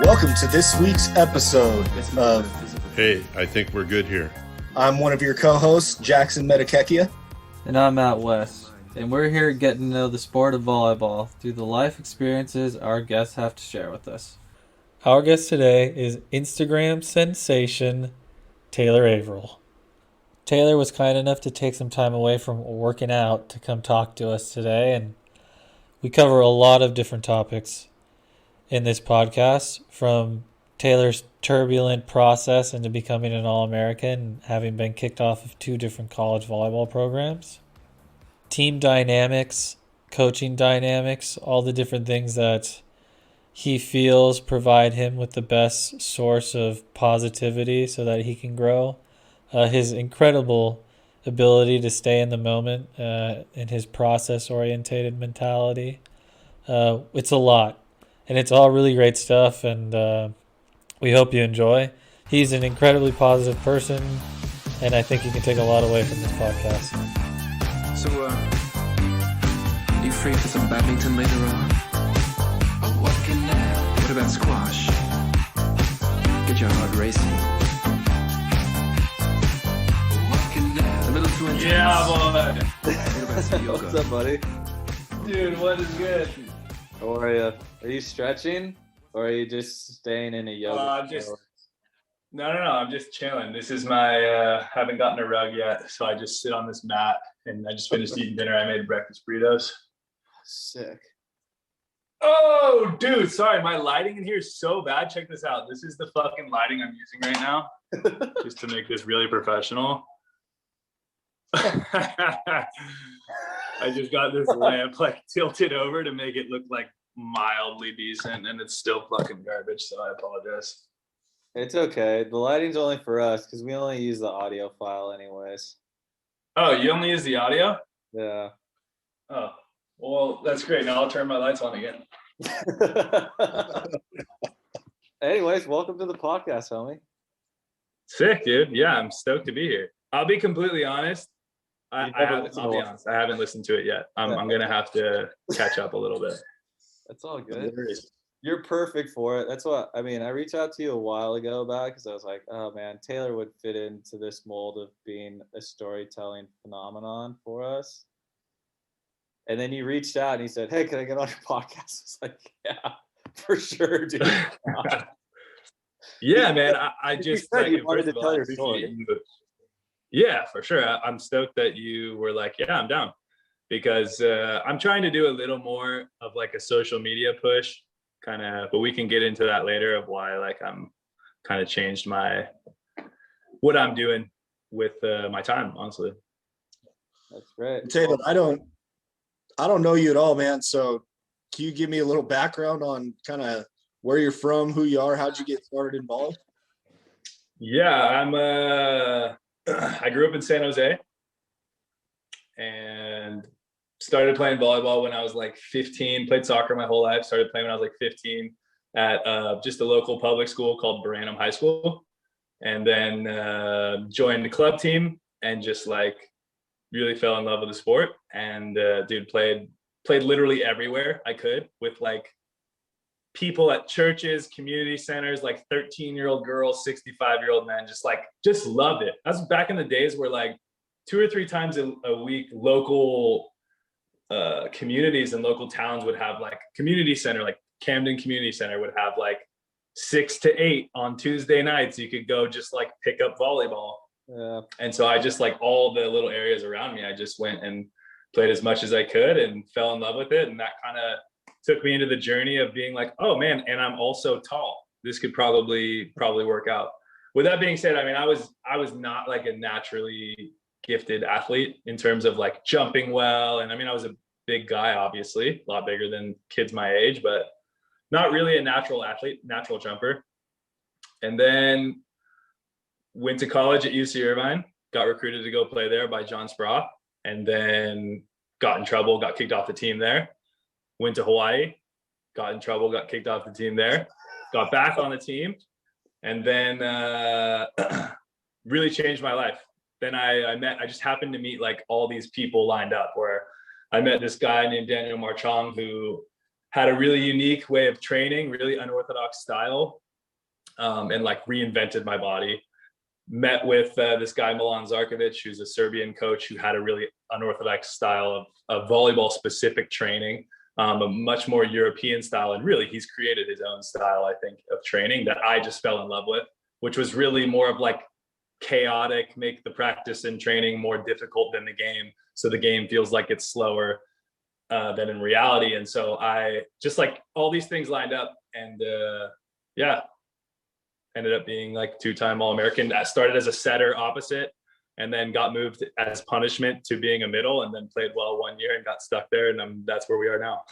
Welcome to this week's episode of Hey, I think we're good here. I'm one of your co-hosts, Jackson Metakekia. And I'm Matt West, and we're here getting to know the sport of volleyball through the life experiences our guests have to share with us. Our guest today is Instagram sensation Taylor Averill. Taylor was kind enough to take some time away from working out to come talk to us today, and we cover a lot of different topics in this podcast, from Taylor's turbulent process into becoming an All-American, having been kicked off of 2 different college volleyball programs, team dynamics, coaching dynamics, all the different things that he feels provide him with the best source of positivity so that he can grow, his incredible ability to stay in the moment, and his process-orientated mentality. It's a lot. And it's all really great stuff, and we hope you enjoy. He's an incredibly positive person, and I think you can take a lot away from this podcast. So, you free for some badminton later on? What about squash? Get your heart racing. A little too intense. Yeah, boy. What about some yoga? What's up, buddy? Dude, what is good? How are you? Are you stretching, or are you just staying in a yoga? I'm just chilling. This is my, haven't gotten a rug yet, so I just sit on this mat, and I just finished eating dinner. I made breakfast burritos. Sick. Oh, dude, sorry, my lighting in here is so bad. Check this out. This is the fucking lighting I'm using right now, just to make this really professional. I just got this lamp like tilted over to make it look like mildly decent, and it's still fucking garbage, so I apologize. It's okay. The lighting's only for us because we only use the audio file anyways. Oh, you only use the audio? Yeah. Oh, well, that's great. Now I'll turn my lights on again. Anyways, welcome to the podcast, homie. Sick, dude. Yeah, I'm stoked to be here. I'll be completely honest. I'll be honest. I haven't listened to it yet. I'm gonna have to catch up a little bit. That's all good. You're perfect for it. That's what I mean. I reached out to you a while ago about it because I was like, oh man, Taylor would fit into this mold of being a storytelling phenomenon for us. And then you reached out and he said, hey, can I get on your podcast? I was like, yeah, for sure, dude. Yeah, man. I just said like, you wanted to first of all, tell I your appreciate story. you. Yeah, for sure. I'm stoked that you were like, yeah, I'm down, because I'm trying to do a little more of like a social media push, kind of, but we can get into that later of why like I'm kind of changed what I'm doing with my time, honestly. That's great. Taylor, I don't know you at all, man. So can you give me a little background on kind of where you're from, who you are, how'd you get started in volleyball? Yeah, I grew up in San Jose and started playing volleyball when I was like 15, played soccer my whole life, started playing when I was like 15 at just a local public school called Branham High School, and then joined the club team and just like really fell in love with the sport, and dude, played literally everywhere I could with like people at churches, community centers, like 13-year-old girls, 65-year-old men, just loved it. That's back in the days where like 2 or 3 times a week, local communities and local towns would have like community center, like Camden Community Center would have like 6 to 8 on Tuesday nights. You could go just like pick up volleyball. Yeah. And so I just like all the little areas around me, I just went and played as much as I could and fell in love with it. And that kind of took me into the journey of being like, oh man, and I'm also tall. This could probably work out. With that being said, I mean, I was not like a naturally gifted athlete in terms of like jumping well. And I mean, I was a big guy, obviously, a lot bigger than kids my age, but not really a natural athlete, natural jumper. And then went to college at UC Irvine, got recruited to go play there by John Spraw, and then got in trouble, got kicked off the team there. Went to Hawaii, got in trouble, got kicked off the team there, got back on the team, and then really changed my life. Then I just happened to meet like all these people lined up, where I met this guy named Daniel Marchong who had a really unique way of training, really unorthodox style, and like reinvented my body. Met with this guy, Milan Zarkovic, who's a Serbian coach who had a really unorthodox style of volleyball specific training, a much more European style. And really, he's created his own style, I think, of training that I just fell in love with, which was really more of like chaotic, make the practice and training more difficult than the game. So the game feels like it's slower than in reality. And so I just like all these things lined up, and ended up being like 2-time All-American. I started as a setter opposite, and then got moved as punishment to being a middle, and then played well 1 year and got stuck there. And that's where we are now.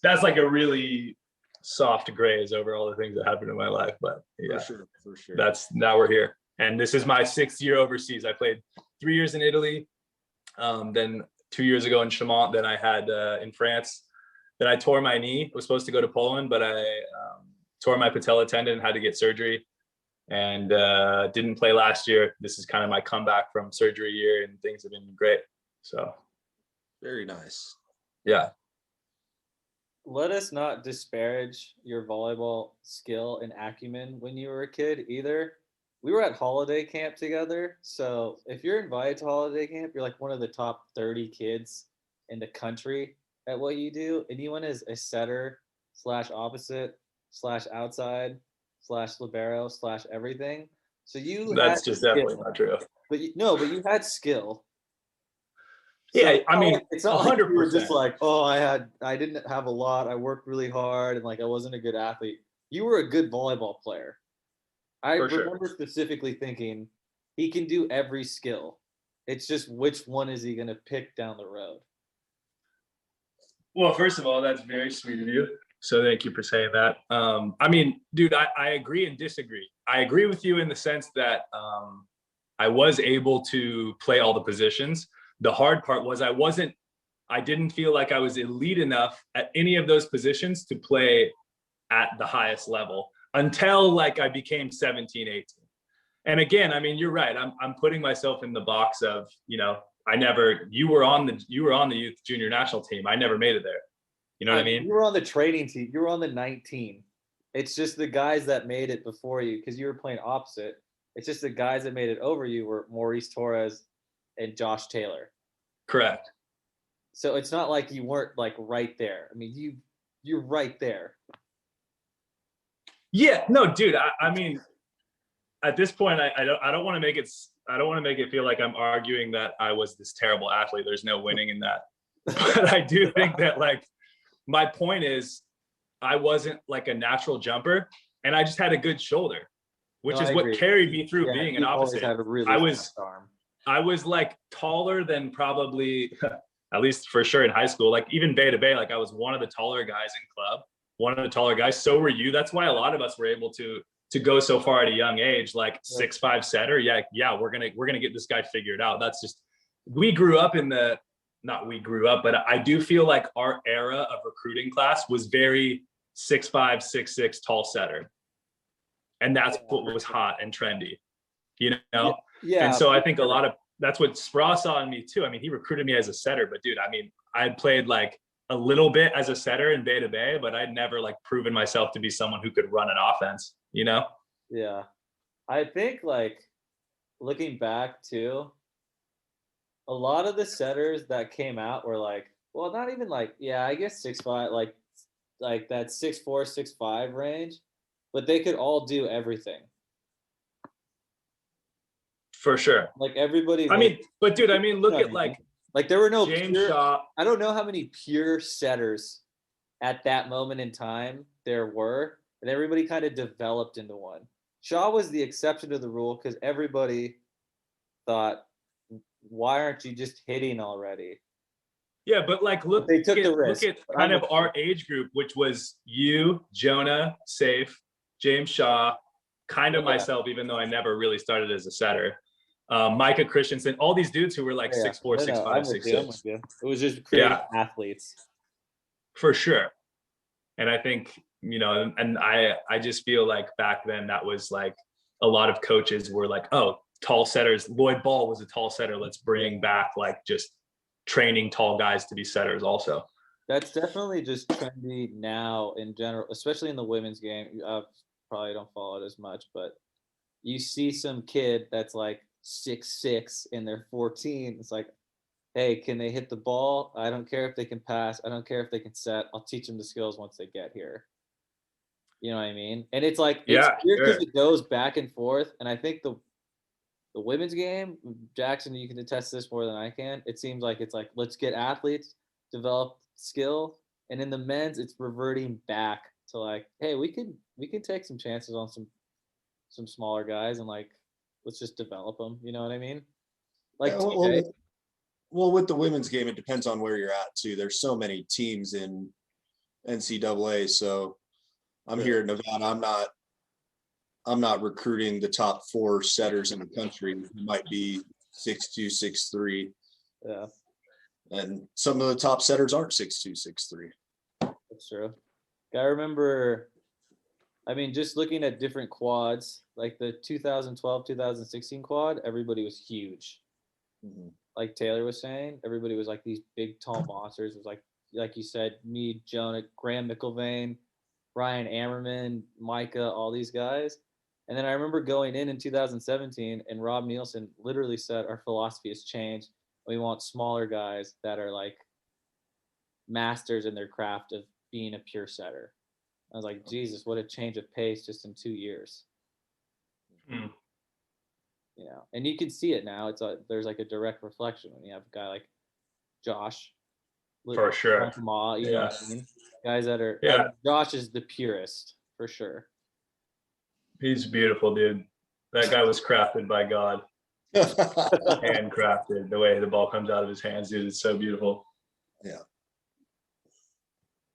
That's like a really soft graze over all the things that happened in my life. But yeah, for sure. That's, now we're here. And this is my 6th year overseas. I played 3 years in Italy, then 2 years ago in Chaumont, then I had in France. Then I tore my knee. I was supposed to go to Poland, but I tore my patella tendon and had to get surgery, and didn't play last year. This is kind of my comeback from surgery year, and things have been great. So very nice. Yeah. Let us not disparage your volleyball skill and acumen when you were a kid either. We were at holiday camp together. So if you're invited to holiday camp, you're like one of the top 30 kids in the country at what you do. And you went as a setter / opposite / outside / libero / everything. So that's just skill. Definitely not true. But but you had skill. So yeah, I mean, it's not 100%. Like you were just like, oh, I didn't have a lot. I worked really hard, and like I wasn't a good athlete. You were a good volleyball player. I remember specifically thinking he can do every skill. It's just which one is he going to pick down the road? Well, first of all, that's very sweet of you. So thank you for saying that. I mean, dude, I agree and disagree. I agree with you in the sense that I was able to play all the positions. The hard part was I didn't feel like I was elite enough at any of those positions to play at the highest level until like I became 17, 18. And again, I mean, you're right. I'm putting myself in the box of, you were on the youth junior national team. I never made it there. You know what I mean? You were on the training team. You were on the 19. It's just the guys that made it before you, because you were playing opposite. It's just the guys that made it over you were Maurice Torres and Josh Taylor. Correct. So it's not like you weren't like right there. I mean, you're right there. Yeah, no, dude. I mean, at this point, I don't want to make it feel like I'm arguing that I was this terrible athlete. There's no winning in that. But I do think that like my point is I wasn't like a natural jumper, and I just had a good shoulder, which is what carried me through being an opposite. I was like taller than probably, at least for sure in high school, like even Bay to Bay, like I was one of the taller guys in club, one of the taller guys. So were you. That's why a lot of us were able to go so far at a young age, like 6'5" setter. Yeah. We're going to get this guy figured out. That's just, we grew up in not we grew up, but I do feel like our era of recruiting class was very 6'5", 6'6" tall setter. And that's what was hot and trendy, you know? Yeah. And so I think that's what Spraw saw in me too. I mean, he recruited me as a setter, but dude, I mean, I played like a little bit as a setter in Bay to Bay, but I'd never like proven myself to be someone who could run an offense, you know? Yeah. I think like looking back too, a lot of the setters that came out were like, well, not even like, yeah, I guess 6'5", like that 6'4", 6'5" range, but they could all do everything. For sure. Like everybody. I mean, but dude, I mean, look at like there were no James Shaw. I don't know how many pure setters at that moment in time there were, and everybody kind of developed into one. Shaw was the exception to the rule because everybody thought, why aren't you just hitting already? Yeah, but like look at kind of our age group, which was you, Jonah, Safe, James Shaw, kind of myself, even though I never really started as a setter. Micah Christensen, all these dudes who were like 6'4", 6'5", 6'6". It was just creating athletes. For sure. And I think, and I just feel like back then that was like a lot of coaches were like, oh, tall setters. Lloyd Ball was a tall setter. Let's bring back like just training tall guys to be setters also. That's definitely just trendy now in general, especially in the women's game. I probably don't follow it as much, but you see some kid that's like 6'6" and they're 14. It's like, hey, can they hit the ball? I don't care if they can pass. I don't care if they can set. I'll teach them the skills once they get here. You know what I mean? And it's like, it's Yeah, weird because sure. it goes back and forth. And I think the women's game, Jackson, you can attest to this more than I can. It seems like it's like, let's get athletes, develop skill. And in the men's, it's reverting back to like, hey, we can take some chances on some smaller guys and like, let's just develop them. You know what I mean? Like Yeah, TJ. well, with the women's game, it depends on where you're at too. There's so many teams in NCAA. So I'm here in Nevada. I'm not recruiting the top 4 setters in the country. It might be 6'2", 6'3". Yeah, And some of the top setters aren't 6'2", 6'3". that's true. I remember, I mean, just looking at different quads, like the 2012, 2016 quad, everybody was huge. Mm-hmm. Like Taylor was saying, everybody was like these big, tall monsters. It was like you said, me, Jonah, Graham McIlvain, Ryan Ammerman, Micah, all these guys. And then I remember going in 2017, and Rob Nielsen literally said, our philosophy has changed. We want smaller guys that are like masters in their craft of being a pure setter. I was like, Jesus, what a change of pace just in 2 years. Mm. You know, and you can see it now. There's like a direct reflection when you have a guy like Josh. For sure. You know what I mean? Guys that are, Josh is the purest for sure. He's beautiful, dude. That guy was crafted by God. Handcrafted. The way the ball comes out of his hands, dude, it's so beautiful. Yeah.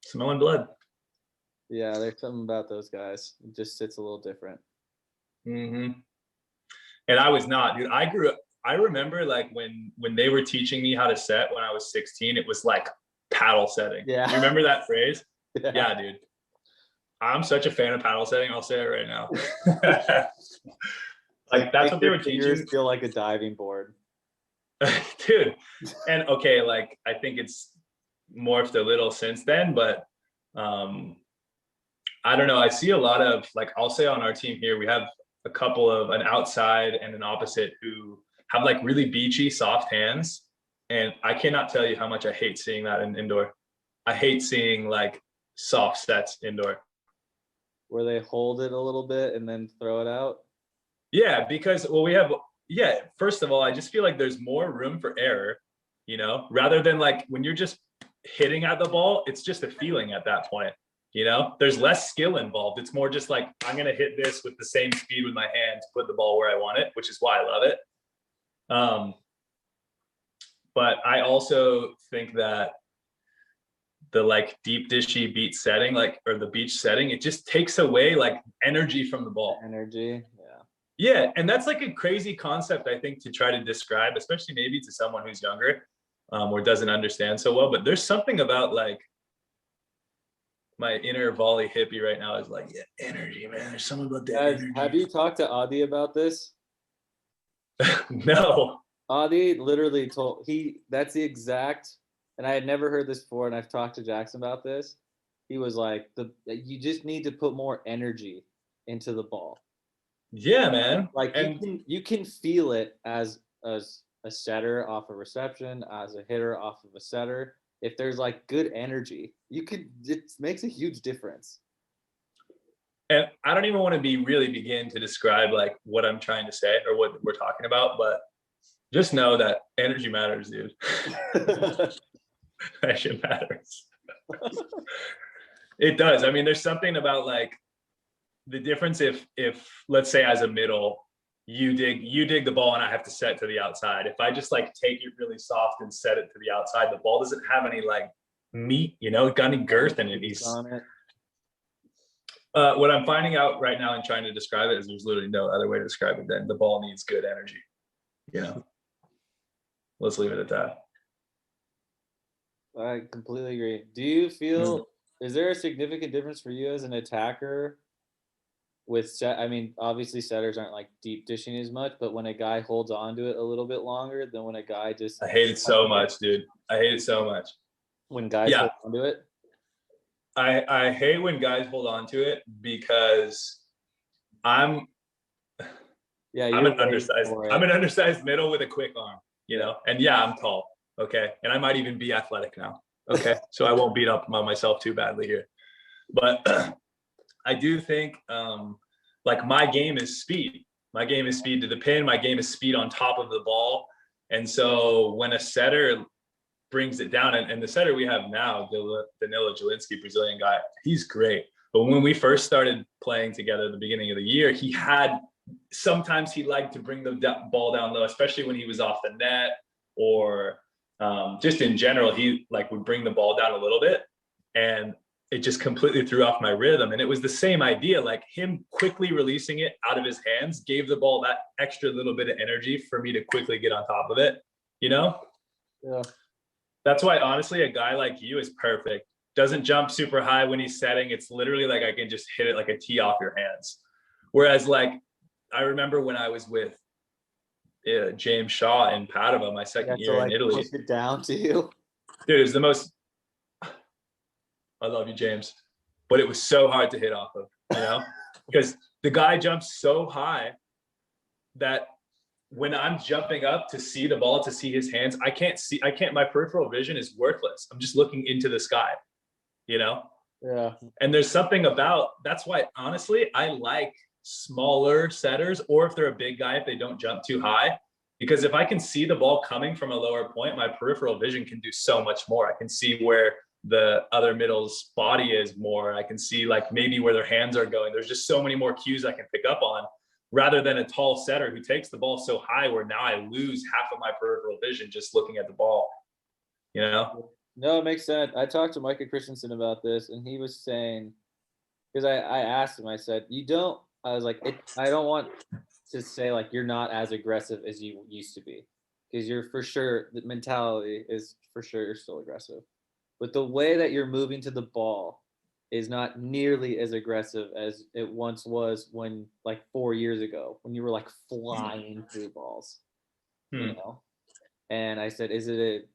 Smelling blood. Yeah, there's something about those guys. It just sits a little different. Mm-hmm. And I was not, dude. I remember like when they were teaching me how to set when I was 16, it was like paddle setting. Yeah. You remember that phrase? Yeah, dude. I'm such a fan of paddle setting. I'll say it right now. Like that's what they were teaching. Feel like a diving board. Dude. And okay, like I think it's morphed a little since then, but I don't know. I see a lot of like, I'll say on our team here, we have a couple of an outside and an opposite who have like really beachy, soft hands. And I cannot tell you how much I hate seeing that in indoor. I hate seeing like soft sets indoor. Where they hold it a little bit and then throw it out? Yeah, because, first of all, I just feel like there's more room for error, you know, rather than like when you're just hitting at the ball, it's just a feeling at that point, you know, there's less skill involved. It's more just like, I'm going to hit this with the same speed with my hand to put the ball where I want it, which is why I love it. But I also think that the like deep dishy beach setting, like, or the beach setting, it just takes away like energy from the ball. Energy. Yeah. And that's like a crazy concept, I think, to try to describe, especially maybe to someone who's younger or doesn't understand so well. But there's something about like my inner volley hippie right now is like, yeah, energy, man. There's something about that. Guys, energy. have you talked to Adi about this? No. Adi literally that's the exact, and I had never heard this before, and I've talked to Jackson about this. He was like, you just need to put more energy into the ball. Yeah, man. Like you can feel it as a setter off a reception, as a hitter off of a setter. If there's like good energy, it makes a huge difference. And I don't even want to begin to describe like what I'm trying to say or what we're talking about, but just know that energy matters, dude. That shit matters. It does. I mean, there's something about like the difference if let's say as a middle, you dig the ball and I have to set to the outside. If I just like take it really soft and set it to the outside, the ball doesn't have any like meat, you know, got any girth in it. What I'm finding out right now and trying to describe it is there's literally no other way to describe it than the ball needs good energy. You know, let's leave it at that. I completely agree. Do you feel, is there a significant difference for you as an attacker I mean, obviously setters aren't like deep dishing as much, but when a guy holds on to it a little bit longer than when a guy just... I hate it so much, dude. I hate it so much. when guys Yeah. hold onto it? I hate when guys hold on to it because I'm Yeah, an undersized middle with a quick arm, you know, and yeah, I'm tall. Okay. And I might even be athletic now. Okay. So I won't beat up on myself too badly here. But I do think like my game is speed. My game is speed to the pin. My game is speed on top of the ball. And so when a setter brings it down, and the setter we have now, Danilo Jelinski, Brazilian guy, he's great. But when we first started playing together at the beginning of the year, sometimes he liked to bring the ball down low, especially when he was off the net, or just in general, he like would bring the ball down a little bit, and it just completely threw off my rhythm. And it was the same idea, like him quickly releasing it out of his hands gave the ball that extra little bit of energy for me to quickly get on top of it, you know? Yeah. That's why, honestly, a guy like you is perfect. Doesn't jump super high when he's setting. It's literally like I can just hit it like a tee off your hands. Whereas, like, I remember when I was with James Shaw in Padova, my second year in Italy. Push it down to you. Dude, it was the most. I love you, James, but it was so hard to hit off of, you know, because the guy jumps so high that when I'm jumping up to see the ball, to see his hands, my peripheral vision is worthless. I'm just looking into the sky, you know? Yeah. And there's something that's why, honestly, I like smaller setters, or if they're a big guy, if they don't jump too high, because if I can see the ball coming from a lower point, my peripheral vision can do so much more. I can see where the other middle's body is more. I can see like maybe where their hands are going. There's just so many more cues I can pick up on, rather than a tall setter who takes the ball so high where now I lose half of my peripheral vision just looking at the ball, you know? No, it makes sense. I talked to Micah Christensen about this, and he was saying, because I asked him, I said, I was like, I don't want to say like you're not as aggressive as you used to be, because you're for sure, the mentality is for sure you're still aggressive. But the way that you're moving to the ball is not nearly as aggressive as it once was when, like 4 years ago, when you were like flying through balls, you know? And I said, is it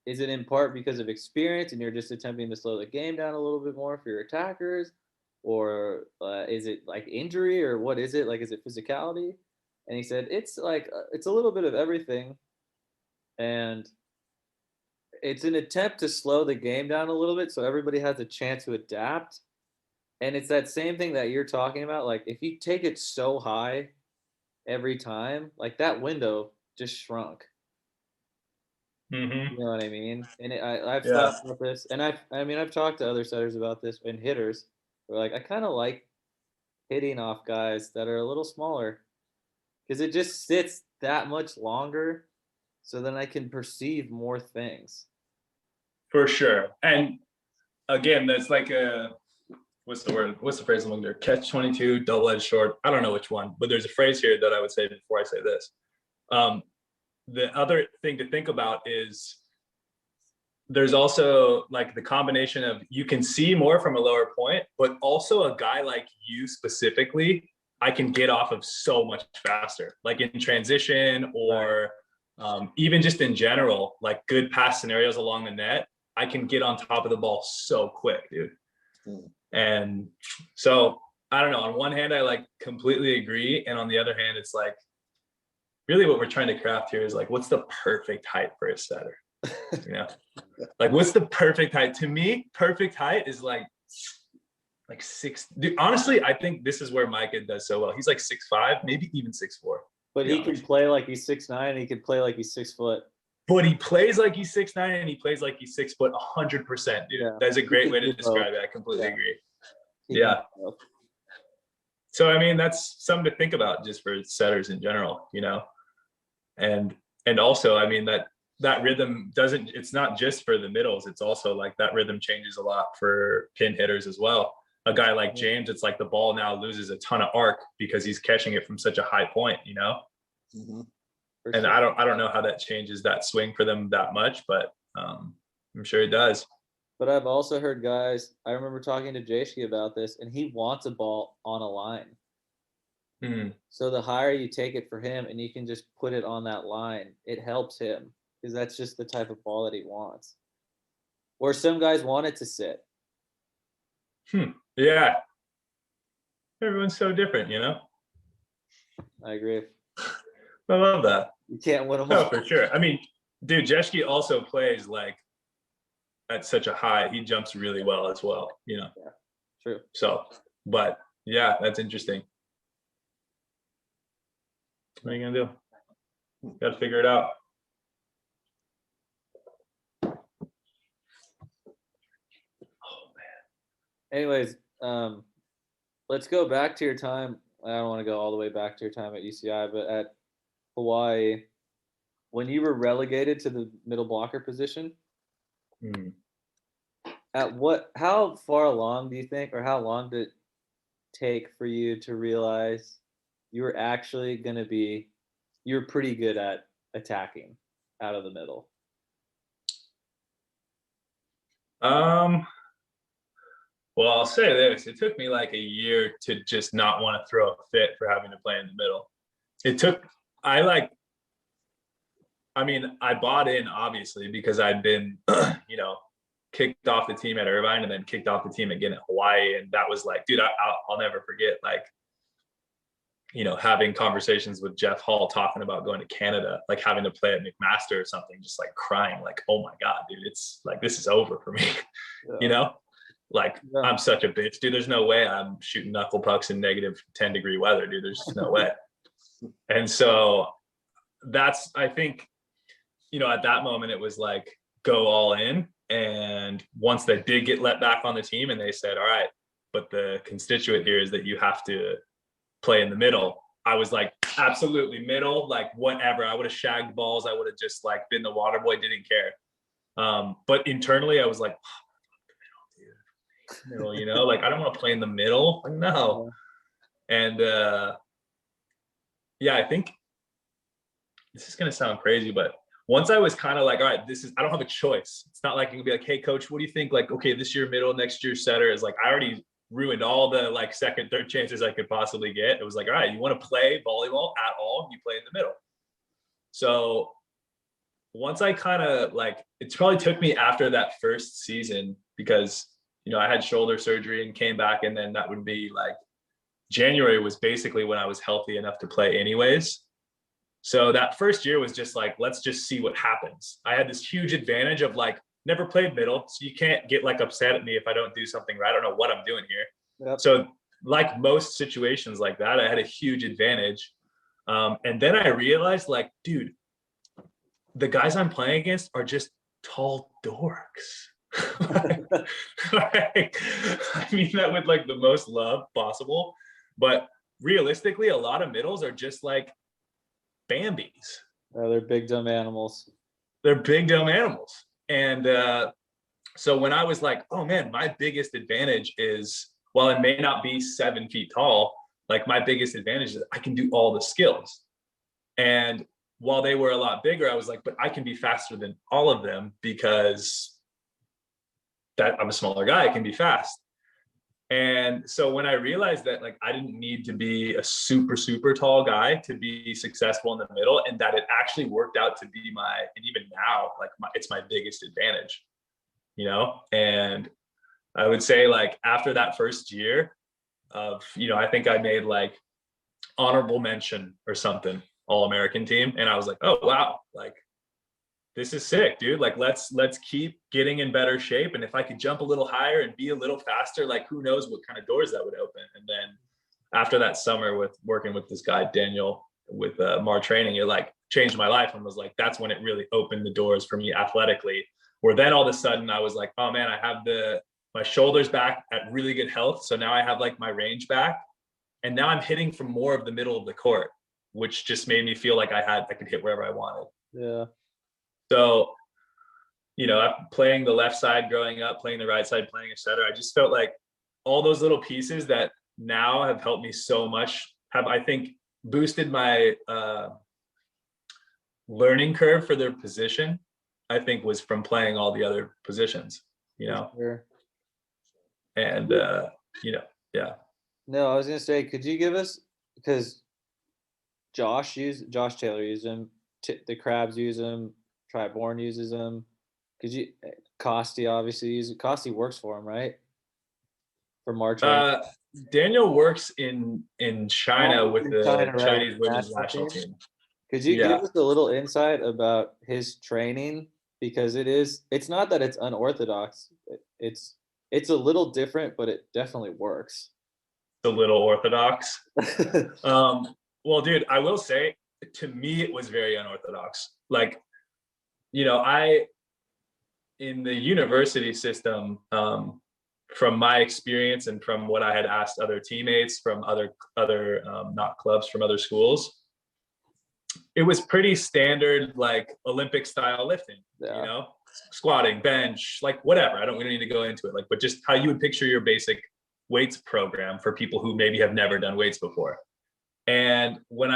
in part because of experience and you're just attempting to slow the game down a little bit more for your attackers? Or is it like injury, or what is it? Like, is it physicality? And he said, it's like, it's a little bit of everything. And it's an attempt to slow the game down a little bit so everybody has a chance to adapt. And it's that same thing that you're talking about. Like, if you take it so high every time, like that window just shrunk. Mm-hmm. You know what I mean? And I've thought about this, and I've talked to other setters about this, and hitters. Where like, I kind of like hitting off guys that are a little smaller, because it just sits that much longer, so then I can perceive more things. For sure. And again, that's like what's the word? What's the phrase I'm looking for? Catch-22, double-edged sword. I don't know which one, but there's a phrase here that I would say before I say this. The other thing to think about is there's also like the combination of, you can see more from a lower point, but also a guy like you specifically, I can get off of so much faster, like in transition, or even just in general, like good pass scenarios along the net. I can get on top of the ball so quick, dude. And so I don't know, on one hand, I like completely agree. And on the other hand, it's like, really what we're trying to craft here is like, what's the perfect height for a setter? You know, like what's the perfect height? To me, perfect height is like 6. Dude, honestly, I think this is where Micah does so well. He's like 6'5", maybe even 6'4". But he can play like he's 6'9", and he can play like he's 6 foot. But he plays like he's 6'9", and he plays like he's 6 foot 100%, dude. Yeah. That's a great way to describe it. I completely agree. Yeah. So, I mean, that's something to think about just for setters in general, you know? And also, I mean, that rhythm it's not just for the middles. It's also like that rhythm changes a lot for pin hitters as well. A guy like James, it's like the ball now loses a ton of arc because he's catching it from such a high point, you know? Mm-hmm. And sure. I don't know how that changes that swing for them that much, but I'm sure it does. But I've also heard guys, I remember talking to Jayski about this, and he wants a ball on a line. So the higher you take it for him and you can just put it on that line, it helps him, because that's just the type of ball that he wants. Or some guys want it to sit. Yeah. Everyone's so different, you know? I agree. I love that. You can't win them Oh, all. for sure. I mean, dude, Jeschke also plays like at such a high. He jumps really well as well, you know? Yeah, true. So, but yeah, that's interesting. What are you going to do? Got to figure it out. Anyways, let's go back to your time. I don't want to go all the way back to your time at UCI, but at Hawaii, when you were relegated to the middle blocker position, how far along do you think, or how long did it take for you to realize you were actually going to be, you're pretty good at attacking out of the middle? Well, I'll say this. It took me like a year to just not want to throw a fit for having to play in the middle. I bought in obviously because I'd been, kicked off the team at Irvine and then kicked off the team again at Hawaii. And that was like, dude, I'll never forget, like, having conversations with Jeff Hall talking about going to Canada, like having to play at McMaster or something, just like crying, like, oh my God, dude, it's like, this is over for me, I'm such a bitch, dude. There's no way I'm shooting knuckle pucks in negative 10-degree weather, dude. There's just no way. And so I think, at that moment, it was like, go all in. And once they did get let back on the team and they said, all right, but the constituent here is that you have to play in the middle. I was like, absolutely middle, like whatever. I would have shagged balls. I would have just like been the water boy, didn't care. But internally I was like, middle, like I don't want to play in the middle. Like, no. And I think this is going to sound crazy, but once I was kind of like, all right, I don't have a choice. It's not like you can be like, hey coach, what do you think? Like, okay, this year middle, next year setter. Is like, I already ruined all the like second, third chances I could possibly get. It was like, all right, you want to play volleyball at all, you play in the middle. So once I kind of like, it probably took me after that first season because, I had shoulder surgery and came back, and then that would be like January was basically when I was healthy enough to play anyways. So that first year was just like, let's just see what happens. I had this huge advantage of like, never played middle, so you can't get like upset at me if I don't do something right. I don't know what I'm doing here. Yep. So like most situations like that, I had a huge advantage. And then I realized like, dude, the guys I'm playing against are just tall dorks. I mean that with like the most love possible, but realistically, a lot of middles are just like Bambies. Oh, they're big dumb animals. And so when I was like, oh man, my biggest advantage is, while I may not be 7 feet tall, like my biggest advantage is I can do all the skills. And while they were a lot bigger, I was like, but I can be faster than all of them because that I'm a smaller guy, I can be fast. And so when I realized that like I didn't need to be a super, super tall guy to be successful in the middle, and that it actually worked out to be and even now, like it's my biggest advantage, and I would say like after that first year of, I think I made like honorable mention or something, All-American team. And I was like, oh, wow, like this is sick, dude. Like, let's keep getting in better shape. And if I could jump a little higher and be a little faster, like who knows what kind of doors that would open. And then after that summer with working with this guy, Daniel, with Mar Training, it like changed my life, and was like, that's when it really opened the doors for me athletically, where then all of a sudden I was like, oh man, I have my shoulders back at really good health. So now I have like my range back, and now I'm hitting from more of the middle of the court, which just made me feel like I could hit wherever I wanted. Yeah. So, playing the left side growing up, playing the right side, playing a setter, I just felt like all those little pieces that now have helped me so much have, I think, boosted my learning curve for their position, I think, was from playing all the other positions, Sure. And, yeah. No, I was going to say, could you give us, because Josh Taylor used them, the Crabs use them, Triborn uses them, Could you, Costi obviously, Costi works for him, right? For March. Daniel works in China with the China, right, Chinese with the women's national national team. team. Could you Yeah. give us a little insight about his training? Because it's not that it's unorthodox. It's a little different, but it definitely works. It's a little orthodox. Well, dude, I will say, to me, it was very unorthodox. Like, you know, in the university system, from my experience and from what I had asked other teammates from other not clubs, from other schools, it was pretty standard, like Olympic style lifting, you know, squatting, bench, like whatever. We don't need to go into it, like, but just how you would picture your basic weights program for people who maybe have never done weights before. And when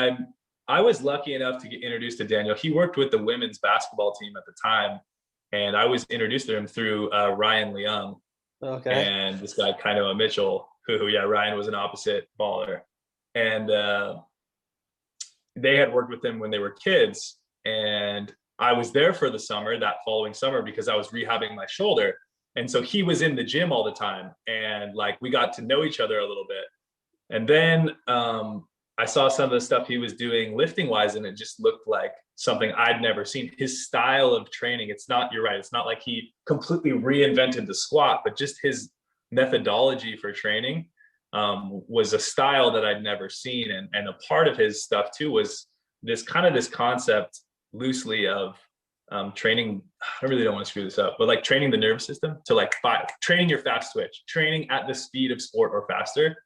I was lucky enough to get introduced to Daniel, he worked with the women's basketball team at the time. And I was introduced to him through Ryan Leung. Okay. And this guy, Kainoa Mitchell, who, Ryan was an opposite baller. And they had worked with him when they were kids. And I was there for the summer, that following summer, because I was rehabbing my shoulder. And so he was in the gym all the time. And like, we got to know each other a little bit. And then I saw some of the stuff he was doing lifting wise, and it just looked like something I'd never seen. His style of training, you're right. It's not like he completely reinvented the squat, but just his methodology for training was a style that I'd never seen. And a part of his stuff too was this concept loosely of training. I really don't want to screw this up, but like training the nervous system to like training your fast twitch, training at the speed of sport or faster,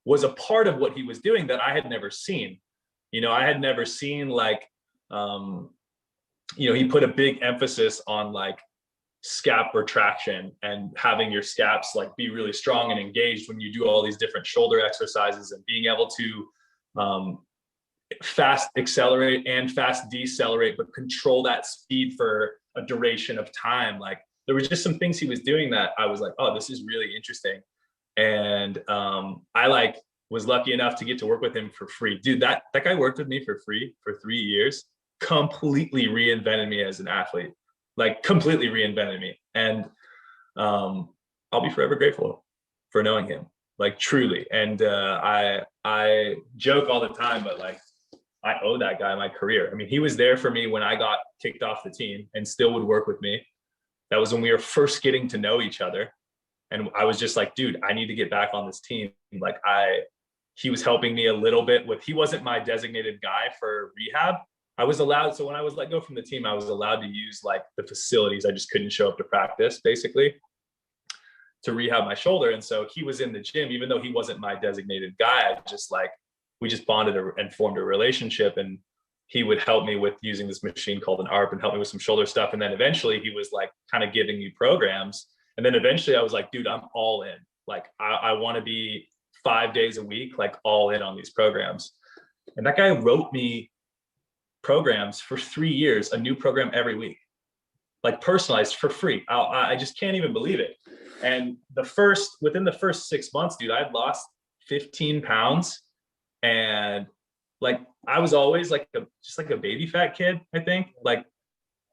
was a part of what he was doing that I had never seen. I had never seen like, he put a big emphasis on like scap retraction and having your scaps like be really strong and engaged when you do all these different shoulder exercises, and being able to fast accelerate and fast decelerate, but control that speed for a duration of time. Like, there was just some things he was doing that I was like, oh, this is really interesting. And I was lucky enough to get to work with him for free. Dude, that guy worked with me for free for 3 years, completely reinvented me as an athlete, like completely reinvented me. And I'll be forever grateful for knowing him, like truly. And I joke all the time, but like, I owe that guy my career. I mean, he was there for me when I got kicked off the team and still would work with me. That was when we were first getting to know each other. And I was just like, dude, I need to get back on this team. Like he was helping me a little bit he wasn't my designated guy for rehab. I was allowed. So when I was let go from the team, I was allowed to use like the facilities. I just couldn't show up to practice basically to rehab my shoulder. And so he was in the gym, even though he wasn't my designated guy. We just bonded and formed a relationship, and he would help me with using this machine called an ARP and help me with some shoulder stuff. And then eventually he was like kind of giving me programs. And then eventually I was like, dude, I'm all in. Like, I want to be 5 days a week, like all in on these programs. And that guy wrote me programs for 3 years, a new program every week, like personalized for free. I just can't even believe it. And within the first 6 months, dude, I'd lost 15 pounds. And like, I was always like just like a baby fat kid, I think. Like,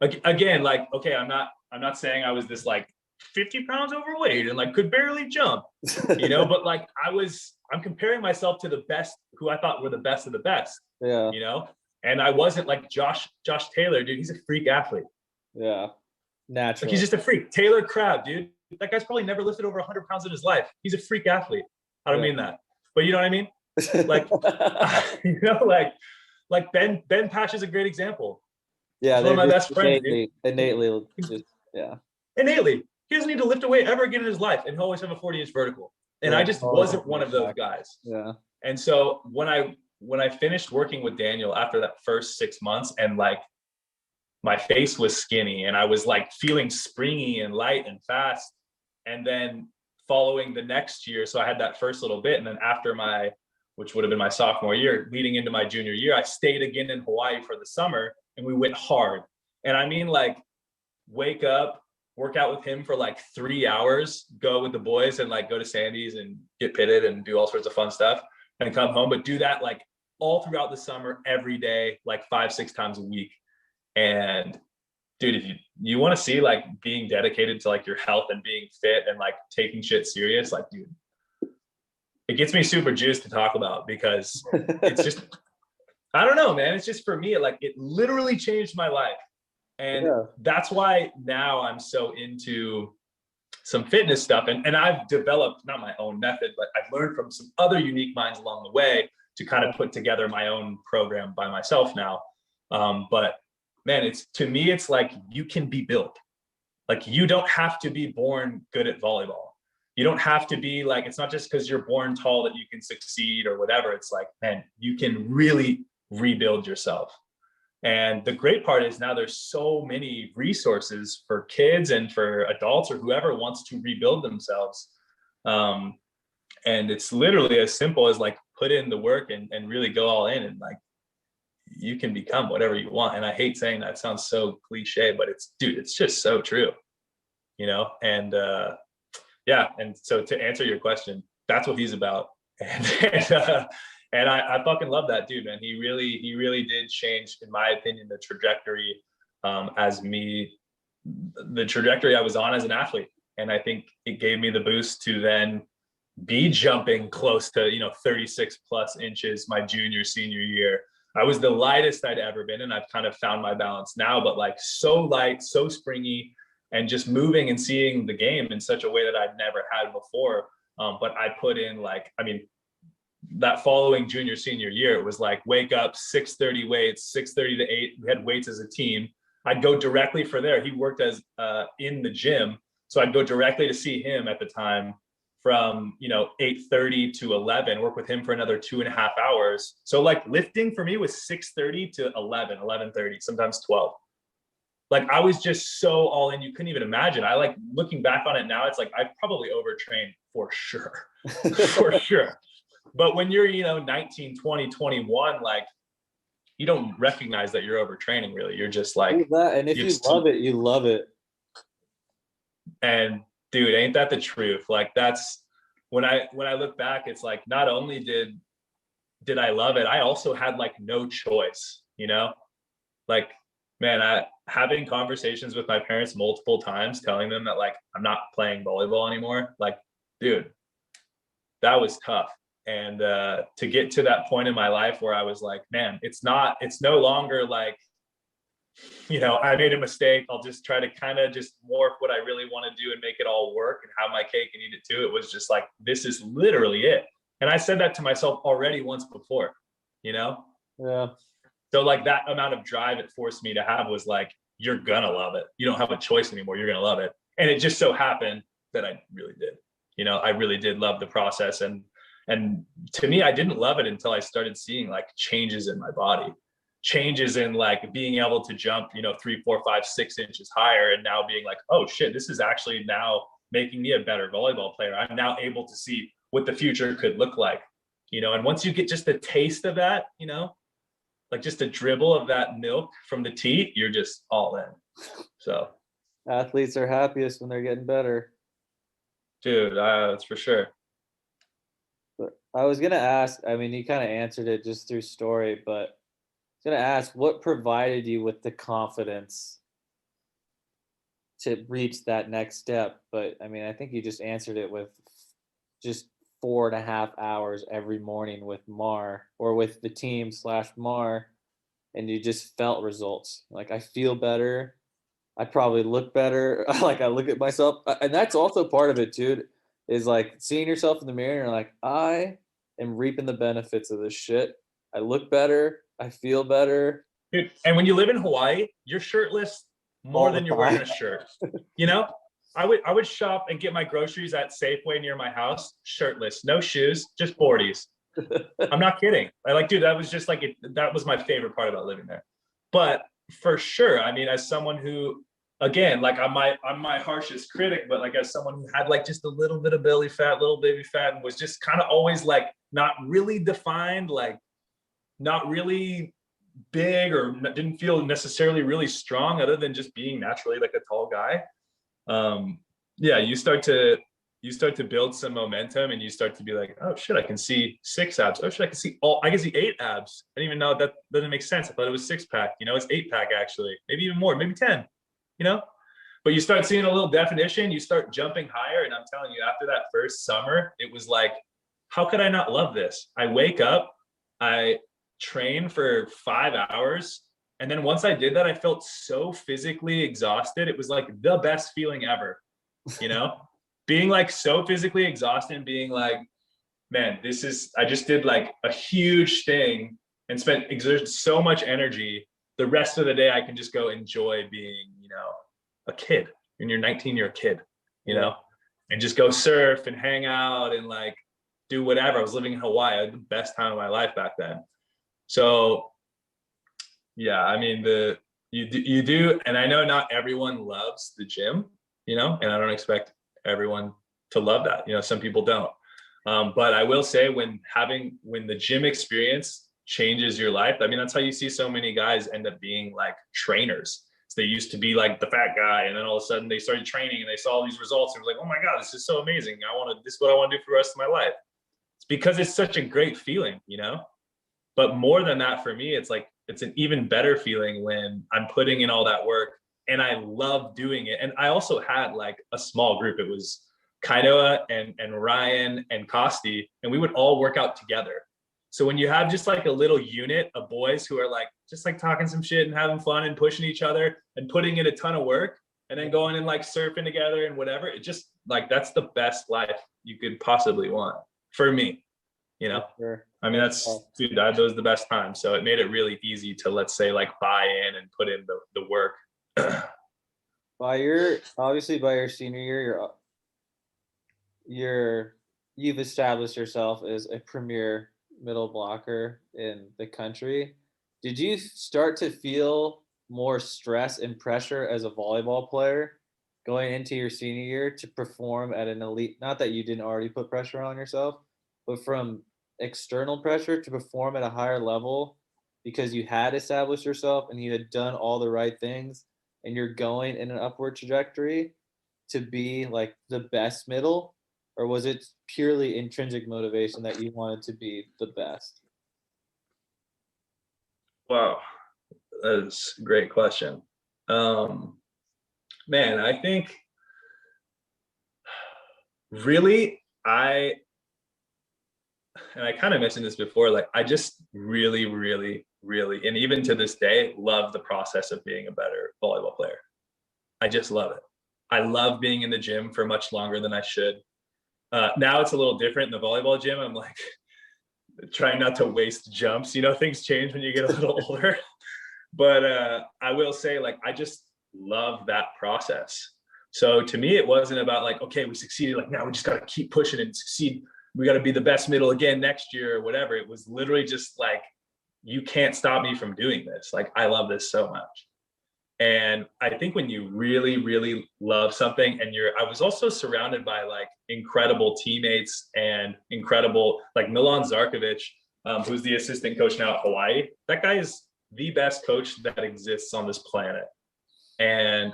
again, like, okay, I'm not saying I was this like 50 pounds overweight and like could barely jump, but like I'm comparing myself to the best who I thought were the best of the best, and I wasn't like Josh Taylor, dude. He's a freak athlete. Yeah. Naturally. Like, he's just a freak. Taylor Crabb, dude. That guy's probably never lifted over 100 pounds in his life. He's a freak athlete. I don't mean that, but you know what I mean? Like, like Ben Pash is a great example. Yeah. He's one of my best friends. Innately. Innately. He doesn't need to lift a weight ever again in his life, and he'll always have a 40-inch vertical. And I just wasn't one of those guys. Yeah. And so when I finished working with Daniel after that first 6 months, and like my face was skinny and I was like feeling springy and light and fast. And then following the next year, so I had that first little bit, and then after which would have been my sophomore year, leading into my junior year, I stayed again in Hawaii for the summer, and we went hard. And I mean, like, wake up, work out with him for like 3 hours, go with the boys and like go to Sandy's and get pitted and do all sorts of fun stuff, and come home. But do that like all throughout the summer, every day, like 5-6 times a week. And dude, if you want to see like being dedicated to like your health and being fit and like taking shit serious, like, dude, it gets me super juiced to talk about, because it's just, I don't know, man. It's just, for me, like, it literally changed my life. And that's why now I'm so into some fitness stuff. And I've developed not my own method, but I've learned from some other unique minds along the way to kind of put together my own program by myself now. But man, to me, it's like, you can be built. Like, you don't have to be born good at volleyball. You don't have to be like, it's not just because you're born tall that you can succeed or whatever. It's like, man, you can really rebuild yourself. And the great part is now there's so many resources for kids and for adults or whoever wants to rebuild themselves. And it's literally as simple as like, put in the work and really go all in, and like, you can become whatever you want. And I hate saying that, it sounds so cliche, but it's just so true, you know? And yeah. And so to answer your question, that's what he's about. And I fucking love that dude, man. He really did change, in my opinion, the trajectory the trajectory I was on as an athlete. And I think it gave me the boost to then be jumping close to, 36 plus inches my junior, senior year. I was the lightest I'd ever been, and I've kind of found my balance now, but like, so light, so springy, and just moving and seeing the game in such a way that I'd never had before. But I put in that following junior, senior year, it was like, wake up, 6:30 weights, 6:30 to 8. We had weights as a team. I'd go directly for there. He worked as in the gym. So I'd go directly to see him at the time from, 8:30 to 11, work with him for another 2.5 hours. So like, lifting for me was 6:30 to 11:30, sometimes 12. Like, I was just so all in, you couldn't even imagine. I like, looking back on it now, it's like, I probably overtrained for sure, for sure. But when you're, 19, 20, 21, like, you don't recognize that you're overtraining, really. You're just like, and if you love it, you love it. And dude, ain't that the truth? Like, that's when I look back, it's like, not only did I love it, I also had like no choice, like, man, having conversations with my parents multiple times, telling them that like, I'm not playing volleyball anymore. Like, dude, that was tough. And to get to that point in my life where I was like, man, it's no longer like, I made a mistake, I'll just try to kind of just morph what I really want to do and make it all work and have my cake and eat it too. It was just like, this is literally it. And I said that to myself already once before, Yeah. So like, that amount of drive it forced me to have was like, you're gonna love it. You don't have a choice anymore. You're gonna love it. And it just so happened that I really did. I really did love the process. And to me, I didn't love it until I started seeing like changes in my body, changes in like being able to jump, 3, 4, 5, 6 inches higher. And now being like, oh shit, this is actually now making me a better volleyball player. I'm now able to see what the future could look like, and once you get just a taste of that, like just a dribble of that milk from the teat, you're just all in. So athletes are happiest when they're getting better. Dude, that's for sure. But I was going to ask, I mean, you kind of answered it just through story, but I was going to ask, what provided you with the confidence to reach that next step? But I mean, I think you just answered it with just 4.5 hours every morning with Mar, or with the team / Mar, and you just felt results. Like, I feel better. I probably look better. Like, I look at myself, and that's also part of it, dude, is like seeing yourself in the mirror and you're like, I am reaping the benefits of this shit. I look better. I feel better. Dude, and when you live in Hawaii, you're shirtless more than you're wearing a shirt. I would shop and get my groceries at Safeway near my house, shirtless, no shoes, just 40s. I'm not kidding. Dude, that was just like, that was my favorite part about living there. But for sure, I mean, as someone who, again, like, I'm my harshest critic, but like, as someone who had like just a little bit of belly fat, little baby fat, and was just kind of always like not really defined, like not really big, or didn't feel necessarily really strong, other than just being naturally like a tall guy. Yeah, you start to build some momentum, and you start to be like, oh shit, I can see 6 abs. Oh shit, I can see 8 abs. I didn't even know that doesn't make sense. I thought it was 6-pack. It's 8-pack actually, maybe even more, maybe 10. you know? But you start seeing a little definition, you start jumping higher. And I'm telling you, after that first summer, it was like, how could I not love this? I wake up, I train for 5 hours. And then once I did that, I felt so physically exhausted. It was like the best feeling ever, you know? Being like so physically exhausted and being like, man, I just did like a huge thing and exerted so much energy. The rest of the day, I can just go enjoy being, you know, a kid. When you're 19, you're a kid, you know, and just go surf and hang out and like do whatever. I was living in Hawaii. I had the best time of my life back then. So yeah, I mean, you do, and I know not everyone loves the gym, you know, and I don't expect everyone to love that. You know, some people don't. But I will say when the gym experience changes your life, I mean, that's how you see so many guys end up being like trainers. So they used to be like the fat guy, and then all of a sudden they started training and they saw all these results and were like, oh my God, this is so amazing. This is what I want to do for the rest of my life. It's because it's such a great feeling, you know? But more than that, for me, it's like, it's an even better feeling when I'm putting in all that work and I love doing it. And I also had like a small group. It was Kainoa and Ryan and Costi, and we would all work out together. So when you have just like a little unit of boys who are like, just like talking some shit and having fun and pushing each other and putting in a ton of work and then going and like surfing together and whatever, it just like, that's the best life you could possibly want for me, you know? Sure. I mean, dude, those are the best times. So it made it really easy to, let's say, like buy in and put in the work. By your senior year, you've established yourself as a premier middle blocker in the country. Did you start to feel more stress and pressure as a volleyball player going into your senior year to perform at an elite, not that you didn't already put pressure on yourself, but from external pressure to perform at a higher level because you had established yourself and you had done all the right things and you're going in an upward trajectory to be like the best middle? Or was it purely intrinsic motivation that you wanted to be the best? Wow, that's a great question. Man, I think really and I kind of mentioned this before, like I just really, really, really, and even to this day, love the process of being a better volleyball player. I just love it. I love being in the gym for much longer than I should. Now it's a little different in the volleyball gym. I'm like trying not to waste jumps. You know, things change when you get a little older. But I will say, like, I just love that process. So to me, it wasn't about like, okay, we succeeded. Like now we just got to keep pushing and succeed. We got to be the best middle again next year or whatever. It was literally just like, you can't stop me from doing this. Like, I love this so much. And I think when you really, really love something and I was also surrounded by like incredible teammates and incredible, like Milan Zarkovic, who's the assistant coach now at Hawaii. That guy is the best coach that exists on this planet. And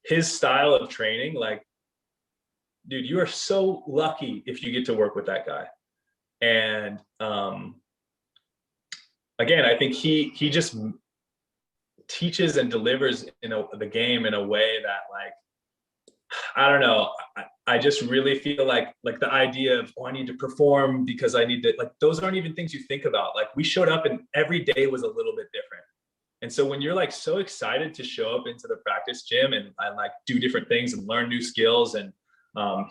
his style of training, like, dude, you are so lucky if you get to work with that guy. And again, I think he just teaches and delivers the game in a way that, like, I don't know. I just really feel like the idea of, oh, I need to perform because I need to, like, those aren't even things you think about. Like, we showed up and every day was a little bit different. And so when you're like so excited to show up into the practice gym and like do different things and learn new skills, and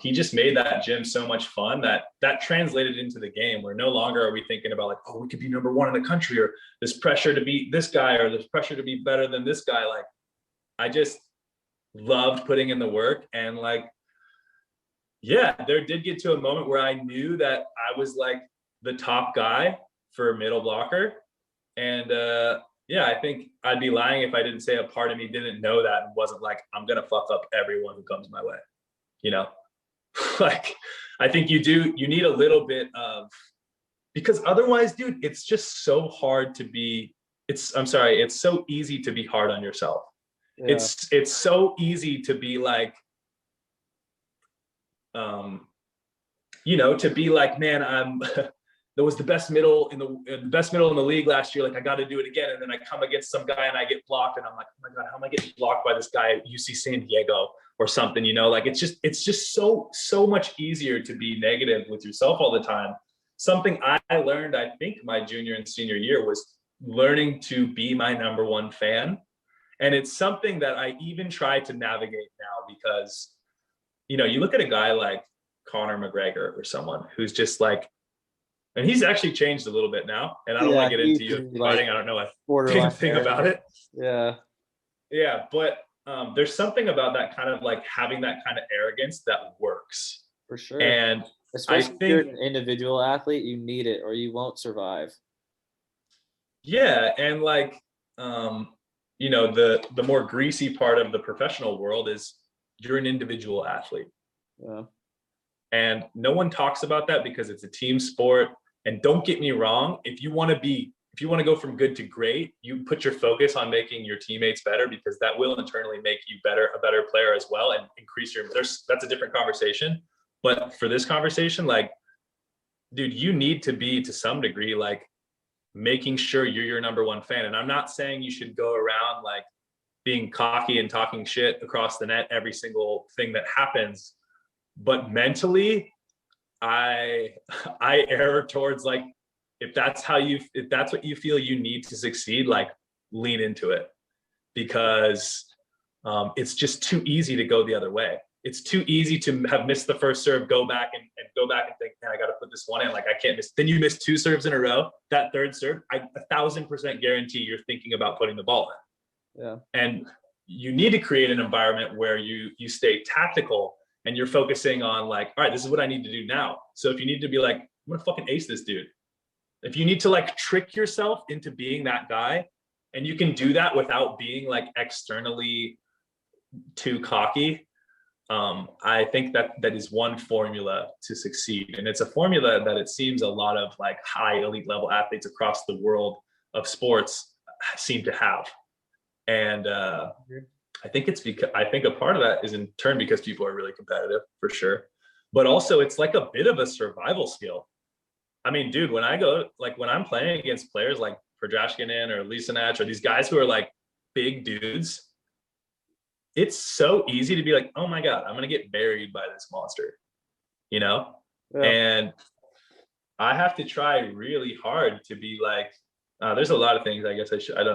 he just made that gym so much fun that translated into the game, where no longer are we thinking about like, oh, we could be number one in the country, or this pressure to beat this guy, or this pressure to be better than this guy. Like, I just loved putting in the work. And like, yeah, there did get to a moment where I knew that I was like the top guy for middle blocker. And yeah, I think I'd be lying if I didn't say a part of me didn't know that and wasn't like, I'm going to fuck up everyone who comes my way. You know, like, I think you need a little bit of, because otherwise, dude, it's just so hard to be, it's so easy to be hard on yourself. Yeah. It's so easy to be like, you know, to be like, man, that was the best middle in the league last year. Like, I got to do it again. And then I come against some guy and I get blocked, and I'm like, oh my God, how am I getting blocked by this guy at UC San Diego or something? Like, it's just so much easier to be negative with yourself all the time. Something I learned, I think my junior and senior year, was learning to be my number one fan. And it's something that I even try to navigate now, because, you look at a guy like Conor McGregor or someone who's just like, and he's actually changed a little bit now. And I don't want to get into you fighting. I don't know a thing about it. Yeah. Yeah. But there's something about that kind of like having that kind of arrogance that works. For sure. And especially if you're an individual athlete, you need it or you won't survive. Yeah. And like, the more greasy part of the professional world is you're an individual athlete. Yeah. And no one talks about that because it's a team sport. And don't get me wrong, if you want to go from good to great, you put your focus on making your teammates better, because that will internally make you a better player as well, and increase that's a different conversation. But for this conversation, like, dude, you need to be, to some degree, like, making sure you're your number one fan. And I'm not saying you should go around like being cocky and talking shit across the net every single thing that happens, but mentally I err towards, like, if that's what you feel you need to succeed, like, lean into it, because it's just too easy to go the other way. It's too easy to have missed the first serve, go back and think, man, I got to put this one in. Like, I can't miss. Then you miss 2 serves in a row. That third serve, I 1,000% guarantee you're thinking about putting the ball in. Yeah. And you need to create an environment where you stay tactical and you're focusing on, like, all right, this is what I need to do now. So if you need to be like, I'm going to fucking ace this dude. If you need to like trick yourself into being that guy, and you can do that without being like externally too cocky, I think that is one formula to succeed. And it's a formula that it seems a lot of like high elite level athletes across the world of sports seem to have. And I think a part of that is in turn because people are really competitive, for sure. But also it's like a bit of a survival skill. I mean, dude, when I'm playing against players like Projaskinen or Lisanach or these guys who are like big dudes, it's so easy to be like, oh my God, I'm going to get buried by this monster, Yeah. And I have to try really hard to be like, there's a lot of things I guess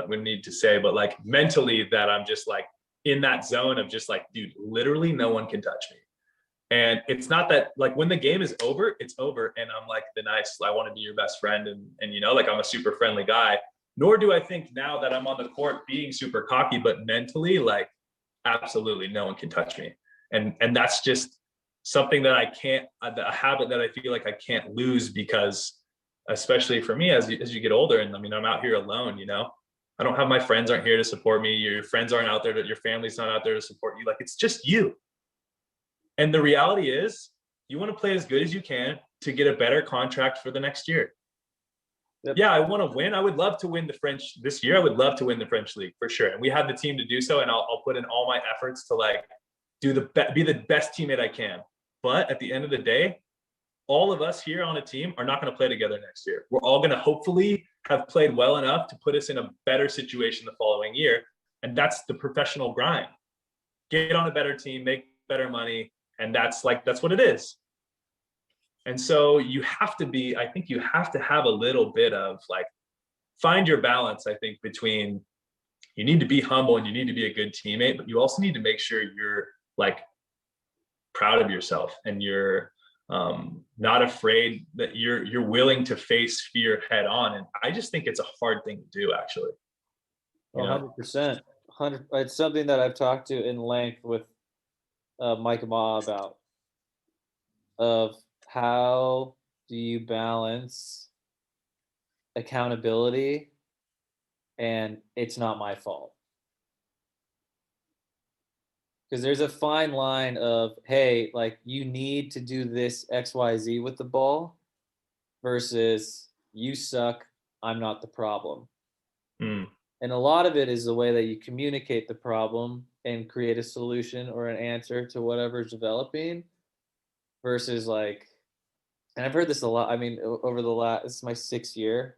we need to say, but like mentally that I'm just like in that zone of just like, dude, literally no one can touch me. And it's not that, like, when the game is over, it's over. And I'm like I want to be your best friend. And like, I'm a super friendly guy, nor do I think now that I'm on the court being super cocky, but mentally, like, absolutely no one can touch me. And that's just something that a habit that I feel like I can't lose, because especially for me, as you get older, and I mean, I'm out here alone, I don't have, my friends aren't here to support me. Your friends aren't out there, your family's not out there to support you. Like, it's just you. And the reality is, you want to play as good as you can to get a better contract for the next year. Yep. Yeah, I want to win. I would love to win the French this year. I would love to win the French league for sure. And we have the team to do so. And I'll put in all my efforts to like be the best teammate I can. But at the end of the day, all of us here on a team are not going to play together next year. We're all going to hopefully have played well enough to put us in a better situation the following year. And that's the professional grind. Get on a better team, make better money. And that's what it is. And so you have to have a little bit of like, find your balance, I think, between, you need to be humble and you need to be a good teammate, but you also need to make sure you're like proud of yourself and you're not afraid, that you're willing to face fear head on. And I just think it's a hard thing to do, actually. 100%. It's something that I've talked to in length with Mike Ma about, of how do you balance accountability and it's not my fault. Because there's a fine line of, hey, like, you need to do this XYZ with the ball versus you suck, I'm not the problem. And a lot of it is the way that you communicate the problem and create a solution or an answer to whatever's developing, versus like, and I've heard this a lot. I mean, over this is my 6th year,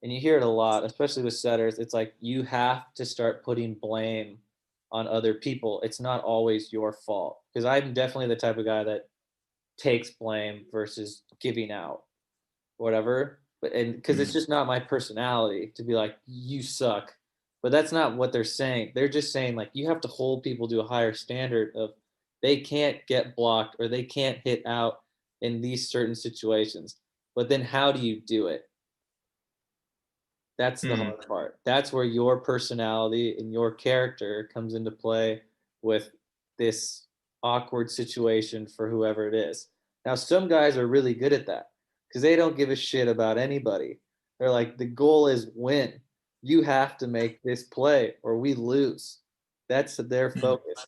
and you hear it a lot, especially with setters. It's like you have to start putting blame on other people. It's not always your fault, because I'm definitely the type of guy that takes blame versus giving out, whatever. But because it's just not my personality to be like, you suck. But that's not what they're saying. They're just saying like you have to hold people to a higher standard of they can't get blocked or they can't hit out in these certain situations. But then how do you do it? That's the hard part. That's where your personality and your character comes into play with this awkward situation for whoever it is. Now, some guys are really good at that because they don't give a shit about anybody. They're like, the goal is win. You have to make this play or we lose. That's their focus.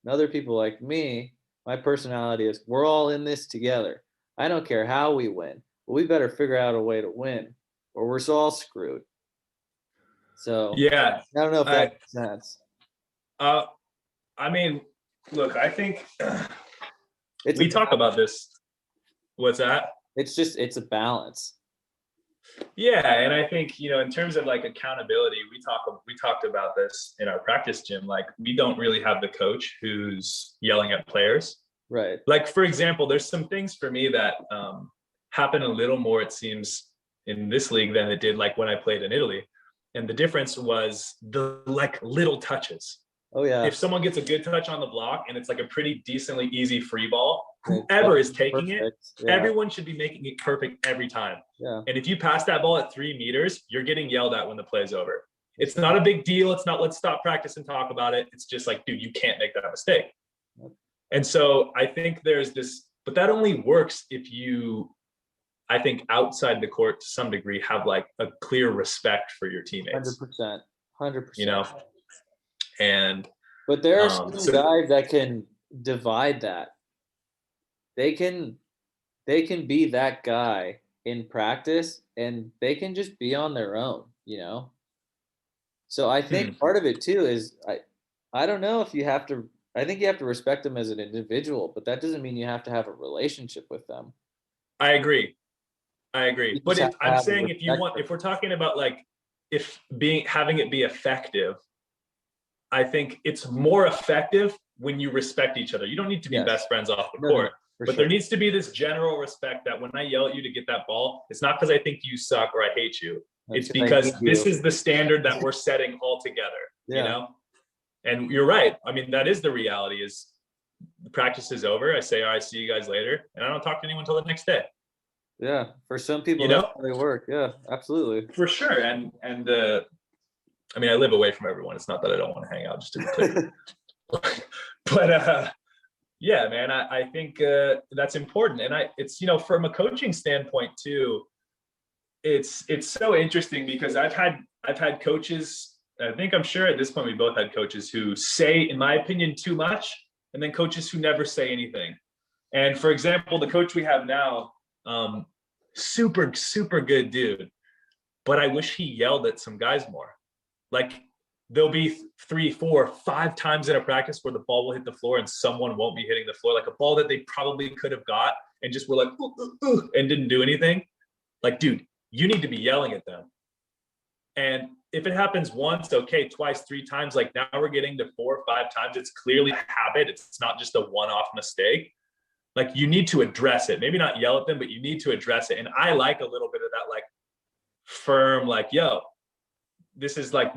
And other people like me, my personality is we're all in this together. I don't care how we win, but we better figure out a way to win or we're all screwed. So yeah, I don't know if that makes sense. I mean, look, I think we talk about this. What's that? It's a balance. Yeah, and I think, in terms of like accountability, we talked about this in our practice gym. Like, we don't really have the coach who's yelling at players. Right. Like, for example, there's some things for me that happen a little more, it seems, in this league than it did like when I played in Italy. And the difference was the like little touches. Oh yeah. If someone gets a good touch on the block and it's like a pretty decently easy free ball, whoever is taking it, everyone should be making it perfect every time. Yeah. And if you pass that ball at 3 meters, you're getting yelled at when the play's over. It's not a big deal. It's not, let's stop practice and talk about it. It's just like, dude, you can't make that mistake. And so I think there's this, but that only works if you, I think, outside the court to some degree, have like a clear respect for your teammates. 100%. But there are some guys that can divide that. They can be that guy in practice and they can just be on their own, So I think part of it too is I don't know if you have to, I think you have to respect them as an individual, but that doesn't mean you have to have a relationship with them. I agree. But I'm saying if we're talking about like, having it be effective, I think it's more effective when you respect each other. You don't need to be best friends off the court, but there needs to be this general respect that when I yell at you to get that ball, it's not because I think you suck or I hate you. It's because this is the standard that we're setting all together, And you're right. I mean, that is the reality is the practice is over. I say, all right, see you guys later. And I don't talk to anyone until the next day. Yeah. For some people, that's how they work. Yeah, absolutely. For sure. And I mean, I live away from everyone. It's not that I don't want to hang out, just to be clear. But yeah, man, I think that's important. And it's, from a coaching standpoint too, it's so interesting because I've had coaches, I'm sure at this point we both had coaches who say, in my opinion, too much, and then coaches who never say anything. And for example, the coach we have now, super, super good dude, but I wish he yelled at some guys more. Like, there'll be 3, 4, 5 times in a practice where the ball will hit the floor and someone won't be hitting the floor, like a ball that they probably could have got and just were like, ooh, ooh, ooh, and didn't do anything. Like, dude, you need to be yelling at them. And if it happens once, okay, twice, 3 times, like now we're getting to 4 or 5 times. It's clearly a habit. It's not just a one-off mistake. Like, you need to address it. Maybe not yell at them, but you need to address it. And I like a little bit of that, like, firm, like, yo, this is like,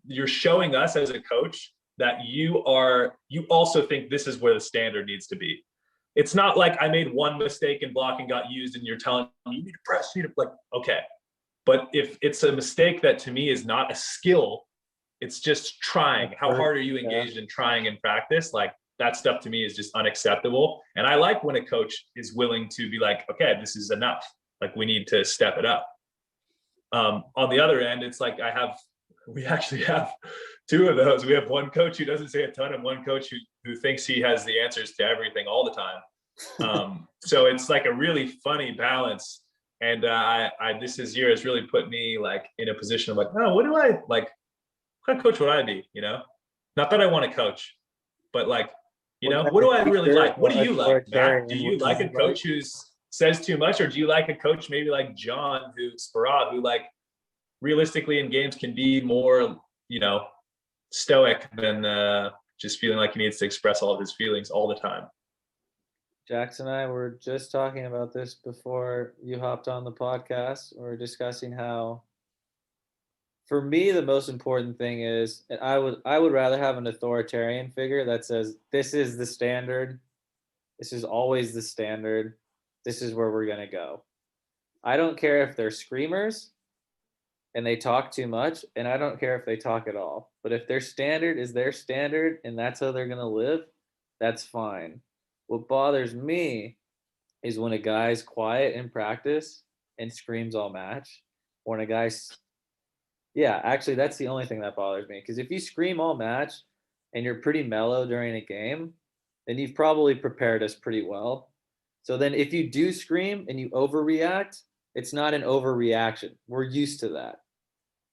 you're showing us as a coach that you also think this is where the standard needs to be. It's not like I made one mistake and blocking got used and you're telling me you need to press, like, okay. But if it's a mistake that to me is not a skill, it's just trying. How hard are you engaged in trying in practice? Like, that stuff to me is just unacceptable. And I like when a coach is willing to be like, okay, this is enough. Like, we need to step it up. On the other end, it's like we actually have 2 of those. We have one coach who doesn't say a ton and one coach who thinks he has the answers to everything all the time. So it's like a really funny balance. And this year has really put me like in a position of like, oh, what kind of coach would I be? Not that I want to coach, but like, what do I really like? What do you like, Matt? Do you like a coach who's says too much, or do you like a coach maybe like John who like realistically in games can be more, stoic than just feeling like he needs to express all of his feelings all the time? Jackson and I were just talking about this before you hopped on the podcast. We were discussing how, for me, the most important thing is, and I would rather have an authoritarian figure that says, this is the standard. This is always the standard. This is where we're going to go. I don't care if they're screamers and they talk too much, and I don't care if they talk at all. But if their standard is their standard and that's how they're going to live, that's fine. What bothers me is when a guy's quiet in practice and screams all match. When a guy's, yeah, actually, that's the only thing that bothers me. Because if you scream all match and you're pretty mellow during a game, then you've probably prepared us pretty well. So then if you do scream and you overreact, it's not an overreaction. We're used to that.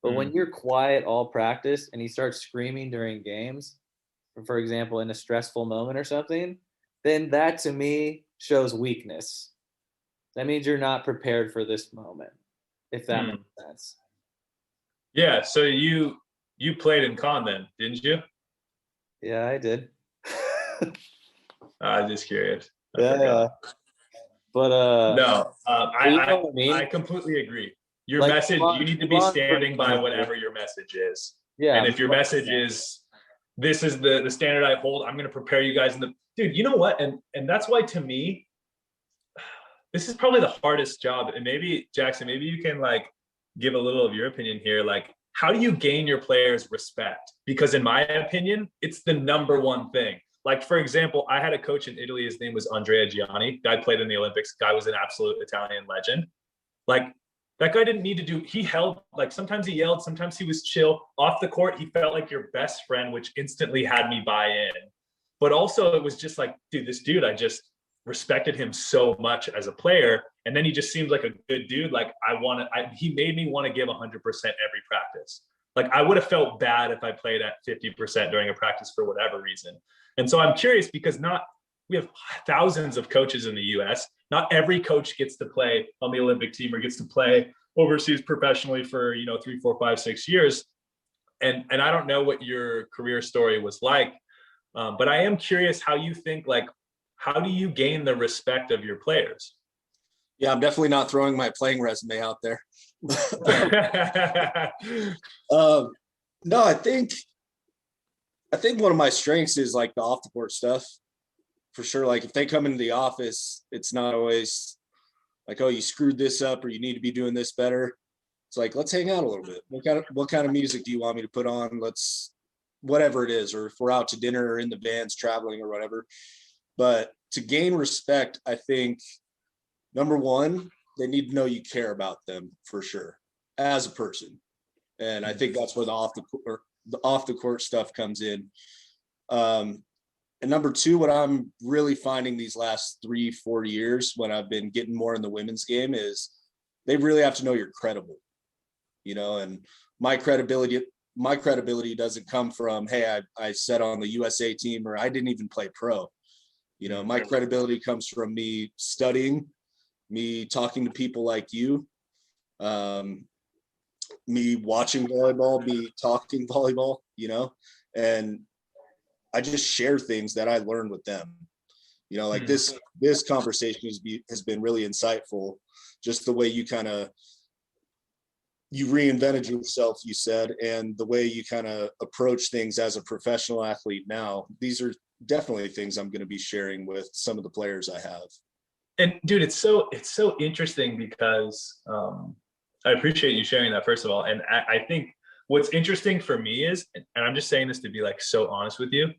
But when you're quiet all practice and you start screaming during games, for example, in a stressful moment or something, then that to me shows weakness. That means you're not prepared for this moment, if that makes sense. Yeah, so you played in con then, didn't you? Yeah, I did. I'm just curious. Yeah. But no, you know what I mean? I completely agree. Your Like, message, you need to be standing by whatever your message is. Yeah. And if your message is, this is the standard I hold, I'm going to prepare you guys in the, dude, you know what? And that's why, to me, this is probably the hardest job. And maybe, Jackson, maybe you can like give a little of your opinion here. Like, how do you gain your players' respect? Because in my opinion, it's the number one thing. Like, for example, I had a coach in Italy. His name was Andrea Gianni. Guy played in the Olympics. Guy was an absolute Italian legend. Like, that guy didn't need to do, he held, like, sometimes he yelled, sometimes he was chill. Off the court, he felt like your best friend, which instantly had me buy in. But also it was just like, dude, this dude, I just respected him so much as a player. And then he just seemed like a good dude. Like, he made me want to give 100% every practice. Like, I would have felt bad if I played at 50% during a practice for whatever reason. And so I'm curious, because we have thousands of coaches in the US. Not every coach gets to play on the Olympic team or gets to play overseas professionally for, 3, 4, 5, 6 years. And I don't know what your career story was like, but I am curious how you think, like, how do you gain the respect of your players? Yeah, I'm definitely not throwing my playing resume out there. No, I think one of my strengths is like the off the court stuff. For sure. Like, if they come into the office, it's not always like, oh, you screwed this up or you need to be doing this better. It's like, let's hang out a little bit. What kind of music do you want me to put on? Whatever it is, or if we're out to dinner or in the vans traveling or whatever. But to gain respect, I think, number one, they need to know you care about them for sure as a person. And I think that's where the off the court stuff comes in. And number two, what I'm really finding these last 3-4 years when I've been getting more in the women's game is they really have to know you're credible, and my credibility doesn't come from, hey, I sat on the USA team, or I didn't even play pro. My credibility comes from me studying, me talking to people like you, me watching volleyball, me talking volleyball, and I just share things that I learned with them. Like this conversation has been really insightful. Just the way you you reinvented yourself, you said, and the way you kind of approach things as a professional athlete now. These are definitely things I'm going to be sharing with some of the players I have. And dude, it's so interesting because I appreciate you sharing that, first of all. And I think what's interesting for me is, and I'm just saying this to be like so honest with you,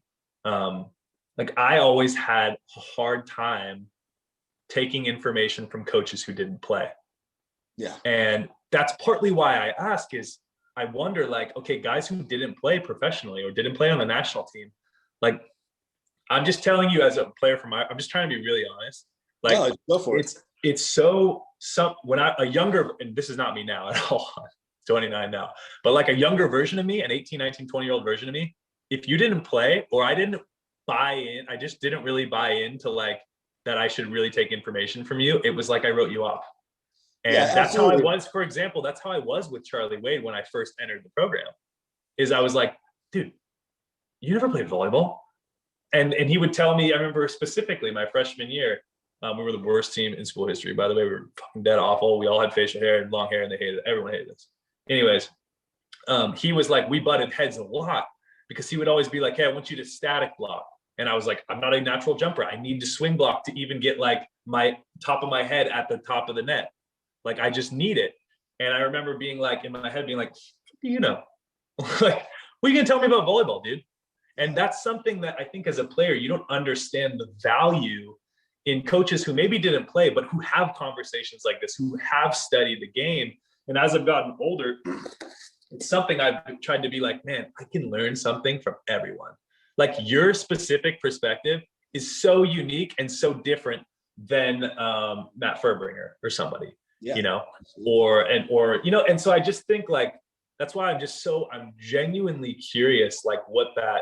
like, I always had a hard time taking information from coaches who didn't play. Yeah. And that's partly why I ask is I wonder, like, okay, guys who didn't play professionally or didn't play on the national team, like, I'm just telling you as a player I'm just trying to be really honest. Like, no, go for it. It's when a younger, and this is not me now at all, 29 now, but like a younger version of me, an 18, 19, 20-year-old version of me, if you didn't play or I didn't buy in, I just didn't really buy into like that I should really take information from you, it was like I wrote you off. And Yeah, that's how I absolutely. was, for example, that's how I was with Charlie Wade when I first entered the program, is I was like, dude, you never played volleyball? And he would tell me, I remember specifically my freshman year, we were the worst team in school history. By the way, we were fucking dead awful. We all had facial hair and long hair, and they hated it. Everyone hated us. Anyways, he was like, we butted heads a lot because he would always be like, hey, I want you to static block. And I was like, I'm not a natural jumper. I need to swing block to even get like my top of my head at the top of the net. Like, I just need it. And I remember being like, in my head, being like, what do you know? Like, what are you gonna tell me about volleyball, dude? And that's something that I think as a player, you don't understand the value in coaches who maybe didn't play, but who have conversations like this, who have studied the game. And as I've gotten older, it's something I've tried to be like, man, I can learn something from everyone. Like, your specific perspective is so unique and so different than Matt Furbringer or somebody, you know, or, you know, and so I just think like, that's why I'm genuinely curious, like what that,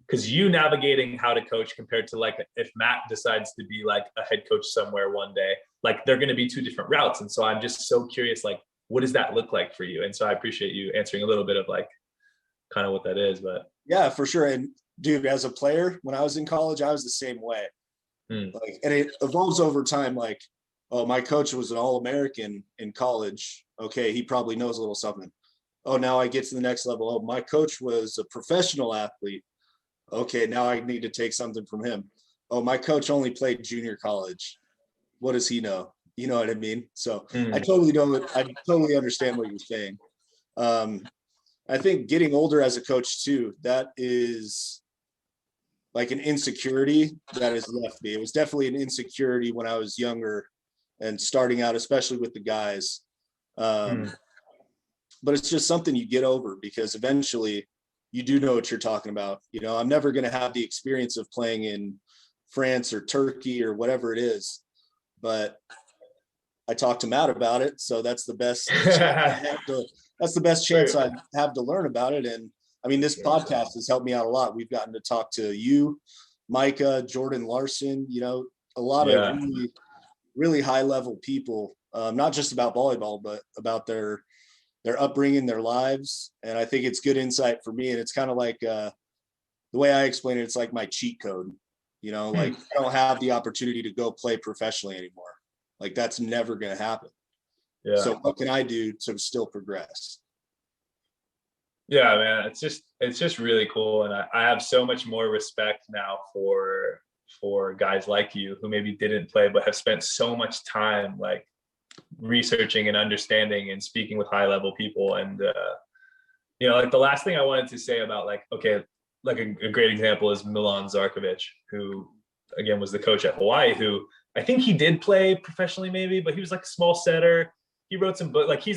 because you navigating how to coach compared to like, if Matt decides to be like a head coach somewhere one day, like they're going to be two different routes. And so I'm just so curious, like, what does that look like for you? And so I appreciate you answering a little bit of like, kind of what that is, but. Yeah, for sure. And dude, as a player, when I was in college, I was the same way. Like, and it evolves over time. Like, oh, my coach was an All-American in college. Okay, he probably knows a little something. Oh, now I get to the next level. Oh, my coach was a professional athlete. Okay, now I need to take something from him. Oh, my coach only played junior college. What does he know? You know what I mean? So I totally understand what you're saying. I think getting older as a coach too, that is like an insecurity that has left me. It was definitely an insecurity when I was younger and starting out, especially with the guys. But it's just something you get over because eventually you do know what you're talking about. You know, I'm never going to have the experience of playing in France or Turkey or whatever it is, but I talked to Matt about it. So that's the best, that's the best chance I have to learn about it. And I mean, this podcast has helped me out a lot. We've gotten to talk to you, Micah, Jordan Larson, you know, a lot of really, really high level people, not just about volleyball, but about their upbringing, their lives. And I think it's good insight for me. And it's kind of like the way I explain it, it's like my cheat code, you know, like I don't have the opportunity to go play professionally anymore. Like that's never going to happen. Yeah. So what can I do to still progress? Yeah, man, it's just really cool. And I have so much more respect now for guys like you who maybe didn't play, but have spent so much time like researching and understanding and speaking with high level people. And, you know, like the last thing I wanted to say about like, okay, like a great example is Milan Zarkovic, who again was the coach at Hawaii, who I think he did play professionally maybe, but he was like a small setter. He wrote some books, like he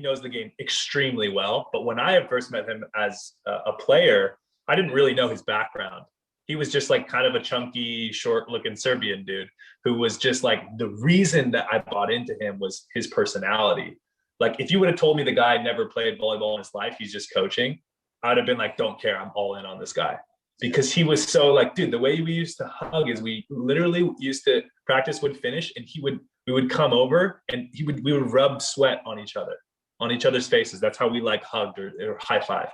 knows the game extremely well. But when I had first met him as a player, I didn't really know his background. He was just like kind of a chunky, short looking Serbian dude who was just like, the reason that I bought into him was his personality. Like if you would have told me the guy never played volleyball in his life, he's just coaching, I would have been like, don't care, I'm all in on this guy. Because he was so like, dude, the way we used to hug is we literally used to practice would finish and we would come over and we would rub sweat on each other's faces. That's how we like hugged or high five.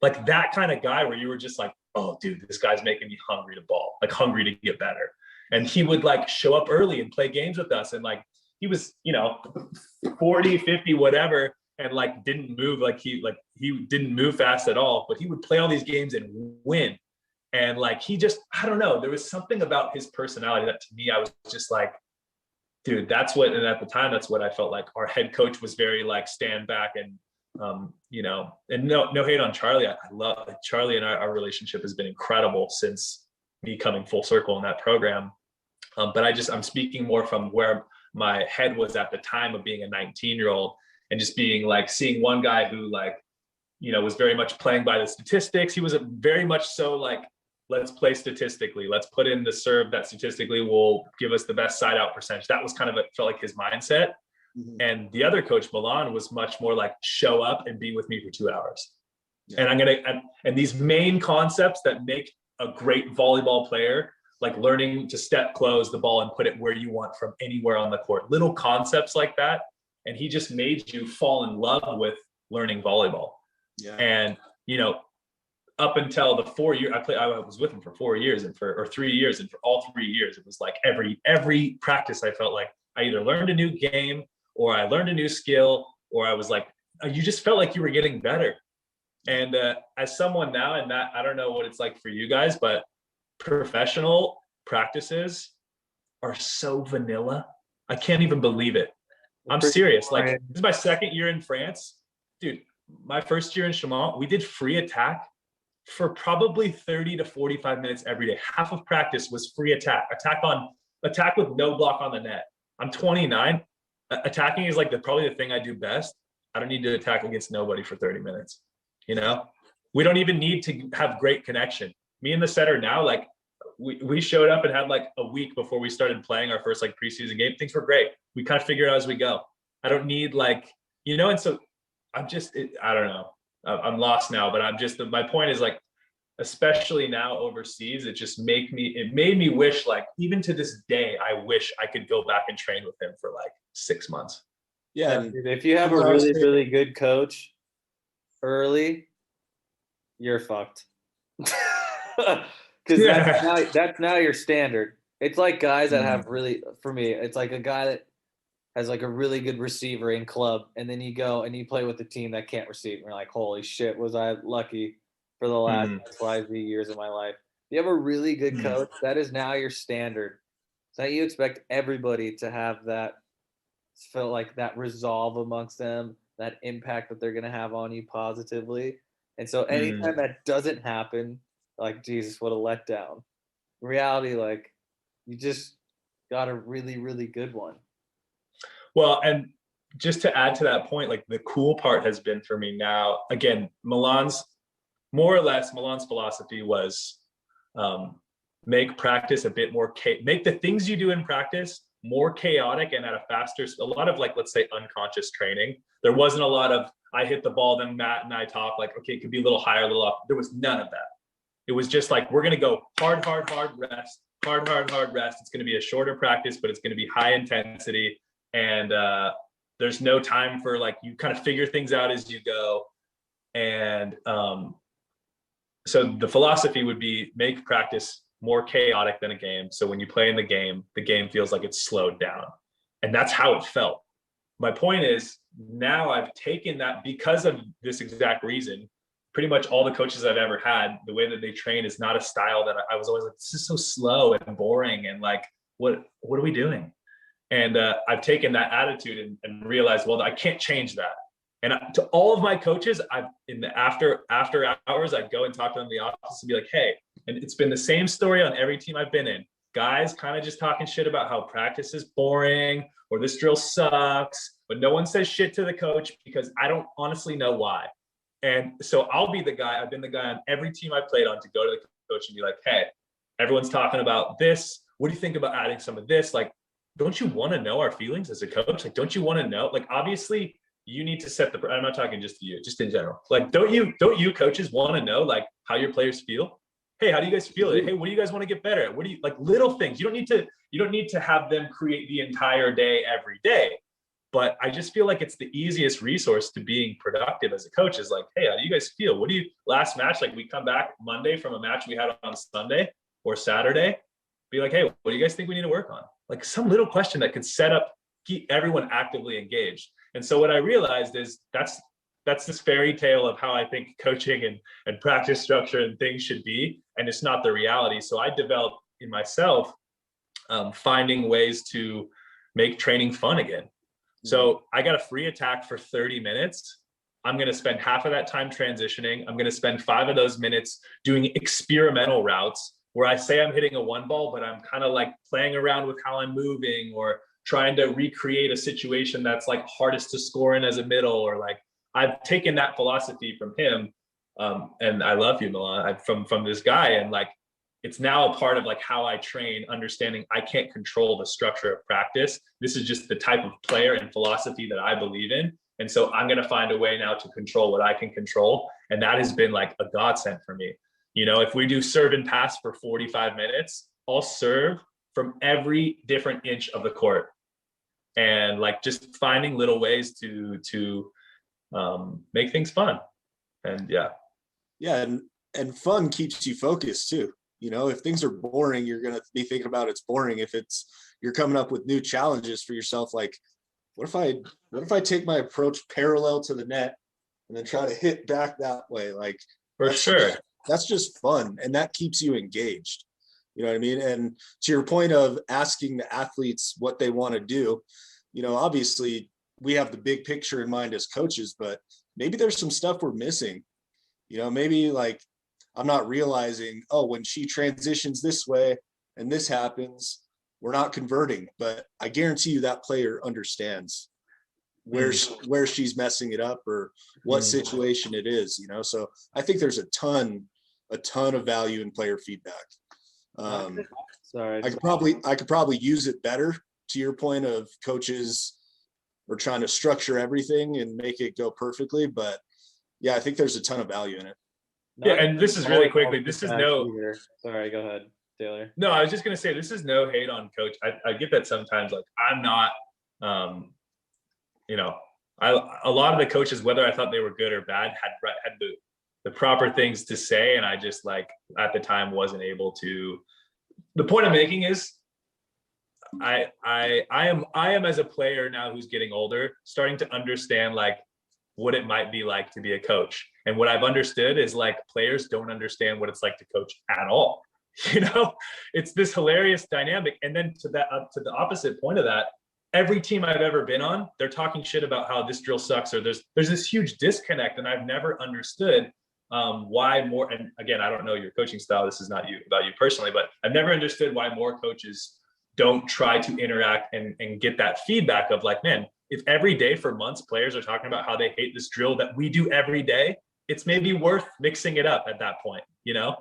Like that kind of guy where you were just like, oh dude, this guy's making me hungry to ball, like hungry to get better. And he would like show up early and play games with us. And like, he was, you know, 40, 50, whatever. And like, didn't move he didn't move fast at all, but he would play all these games and win. And like, he just, I don't know, there was something about his personality that to me, I was just like, dude, and at the time, that's what I felt like. Our head coach was very like stand back and, you know, and no hate on Charlie. I love Charlie, and our relationship has been incredible since me coming full circle in that program. But I'm speaking more from where my head was at the time of being a 19-year-old and just being like, seeing one guy who like, you know, was very much playing by the statistics. He was very much so like, let's play statistically. Let's put in the serve that statistically will give us the best side out percentage. That was kind of felt like his mindset. Mm-hmm. And the other coach, Milan, was much more like show up and be with me for 2 hours. Yeah. And and these main concepts that make a great volleyball player like learning to step close the ball and put it where you want from anywhere on the court, little concepts like that. And he just made you fall in love with learning volleyball. Yeah. And, you know, up until the 4 year I was with him for 4 years or 3 years. And for all 3 years, it was like every practice, I felt like I either learned a new game or I learned a new skill, or I was like, you just felt like you were getting better. And as someone now, and that, I don't know what it's like for you guys, but professional practices are so vanilla. I can't even believe it. I'm serious. Like, this is my second year in France. Dude, my first year in Chaumont, we did free attack for probably 30 to 45 minutes every day. Half of practice was free attack with no block on the net. I'm 29. Attacking is like probably the thing I do best. I don't need to attack against nobody for 30 minutes. You know, we don't even need to have great connection. Me and the setter now, like we showed up and had like a week before we started playing our first like preseason game. Things were great. We kind of figure it out as we go. I don't need like, you know, and so I don't know. I'm lost now, but my point is like, especially now overseas, it made me wish, like, even to this day, I wish I could go back and train with him for like 6 months. Yeah. If you have a really, really good coach early, you're fucked. Because that's now your standard. It's like guys that have really, for me, it's like a guy that has like a really good receiver in club, and then you go and you play with a team that can't receive, and you're like, holy shit, was I lucky for the last XYZ years of my life. You have a really good coach, that is now your standard. So you expect everybody to have that, feel like that resolve amongst them, that impact that they're going to have on you positively. And so anytime that doesn't happen, like, Jesus, what a letdown. In reality, like, you just got a really, really good one. Well, and just to add to that point, like, the cool part has been for me now, again, Milan's philosophy was make practice a bit more, make the things you do in practice more chaotic and at a lot of, like, let's say, unconscious training. There wasn't a lot of, I hit the ball, then Matt and I talk, like, okay, it could be a little higher, a little up. There was none of that. It was just like, we're going to go hard rest, hard rest. It's going to be a shorter practice, but it's going to be high intensity. And there's no time for, like, you kind of figure things out as you go. And so the philosophy would be make practice more chaotic than a game. So when you play in the game feels like it's slowed down. And that's how it felt. My point is, now I've taken that, because of this exact reason, pretty much all the coaches I've ever had, the way that they train is not a style that I was always like, this is so slow and boring. And like, what are we doing? And I've taken that attitude and realized, well, I can't change that. And to all of my coaches, in the after hours, I'd go and talk to them in the office and be like, hey, and it's been the same story on every team I've been in. Guys kind of just talking shit about how practice is boring or this drill sucks, but no one says shit to the coach because I don't honestly know why. And so I'll be the guy, I've been the guy on every team I played on to go to the coach and be like, hey, everyone's talking about this. What do you think about adding some of this? Like, don't you want to know our feelings as a coach? Like, don't you want to know? Like, obviously you need to set I'm not talking just to you, just in general. Like, don't you coaches want to know, like, how your players feel? Hey, how do you guys feel? Hey, what do you guys want to get better at? What do you, like, little things? You don't need to have them create the entire day every day. But I just feel like it's the easiest resource to being productive as a coach is like, hey, how do you guys feel? What do you, last match, like, we come back Monday from a match we had on Sunday or Saturday, be like, hey, what do you guys think we need to work on? Like, some little question that could keep everyone actively engaged. And so what I realized is that's this fairy tale of how I think coaching and practice structure and things should be. And it's not the reality. So I developed in myself, finding ways to make training fun again. So I got a free attack for 30 minutes. I'm going to spend half of that time transitioning. I'm going to spend 5 of those minutes doing experimental routes where I say I'm hitting a one ball, but I'm kind of like playing around with how I'm moving or trying to recreate a situation that's like hardest to score in as a middle, or like, I've taken that philosophy from him. And I love you, Milan, from this guy. And like, it's now a part of like how I train, understanding I can't control the structure of practice. This is just the type of player and philosophy that I believe in. And so I'm going to find a way now to control what I can control. And that has been like a godsend for me. You know, if we do serve and pass for 45 minutes, I'll serve from every different inch of the court, and like just finding little ways to make things fun. And yeah. And fun keeps you focused too. You know, if things are boring, you're gonna be thinking about it's boring. If you're coming up with new challenges for yourself, like what if I take my approach parallel to the net and then try to hit back that way? Like For sure. That's just fun, and that keeps you engaged. You know what I mean? And to your point of asking the athletes what they want to do, you know, obviously we have the big picture in mind as coaches, but maybe there's some stuff we're missing. You know, maybe like I'm not realizing, oh, when she transitions this way and this happens, we're not converting. But I guarantee you that player understands where she's messing it up or what situation it is, you know? So I think there's a ton of value in player feedback. Sorry. I could probably use it better, to your point of coaches are trying to structure everything and make it go perfectly. But yeah, I think there's a ton of value in it. Yeah, and this is really quickly. This is no. Sorry, go ahead, Taylor. No, I was just gonna say this is no hate on coach. I get that sometimes. Like I'm not, you know, a lot of the coaches, whether I thought they were good or bad, had the proper things to say, and I just like at the time wasn't able to. The point I'm making is, I am as a player now who's getting older, starting to understand like what it might be like to be a coach. And what I've understood is like players don't understand what it's like to coach at all. You know, it's this hilarious dynamic. And then to the opposite point of that, every team I've ever been on, they're talking shit about how this drill sucks, or there's this huge disconnect. And I've never understood why more, and again, I don't know your coaching style. This is not about you personally, but I've never understood why more coaches don't try to interact and get that feedback of like, man, if every day for months players are talking about how they hate this drill that we do every day, it's maybe worth mixing it up at that point, you know?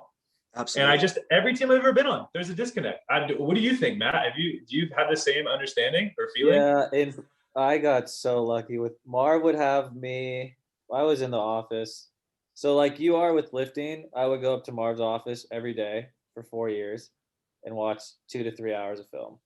Absolutely. And every team I've ever been on, there's a disconnect. What do you think, Matt? Do you have the same understanding or feeling? Yeah, and I got so lucky with Marv would have me. I was in the office. So like you are with lifting, I would go up to Marv's office every day for 4 years and watch 2 to 3 hours of film.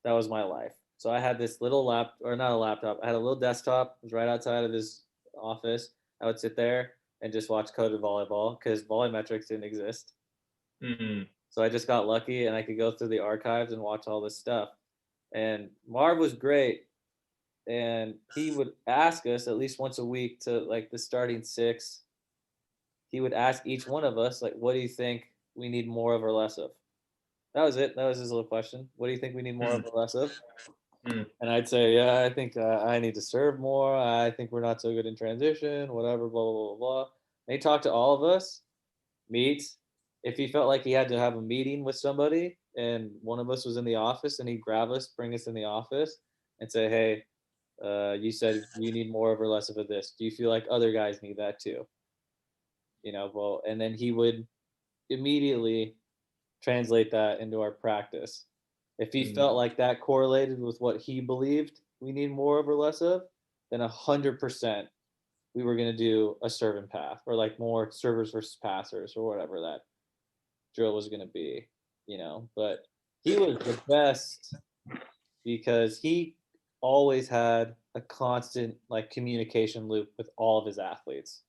That was my life. So I had this little not a laptop. I had a little desktop. It was right outside of his office. I would sit there and just watch coded volleyball because volumetrics didn't exist. So I just got lucky and I could go through the archives and watch all this stuff. And Marv was great. And he would ask us at least once a week to like the starting six. He would ask each one of us, like, what do you think we need more of or less of? That was it. That was his little question. What do you think we need more of or less of? And I'd say, yeah, I think I need to serve more. I think we're not so good in transition, whatever, blah, blah, blah, blah. And he talked to all of us, meet. If he felt like he had to have a meeting with somebody and one of us was in the office and he'd grab us, bring us in the office and say, hey, you said you need more of or less of this. Do you feel like other guys need that too? You know, well, and then he would immediately translate that into our practice. If he felt like that correlated with what he believed we need more of or less of, then 100% we were going to do a serve and path or like more servers versus passers or whatever that drill was going to be, you know. But he was the best because he always had a constant like communication loop with all of his athletes.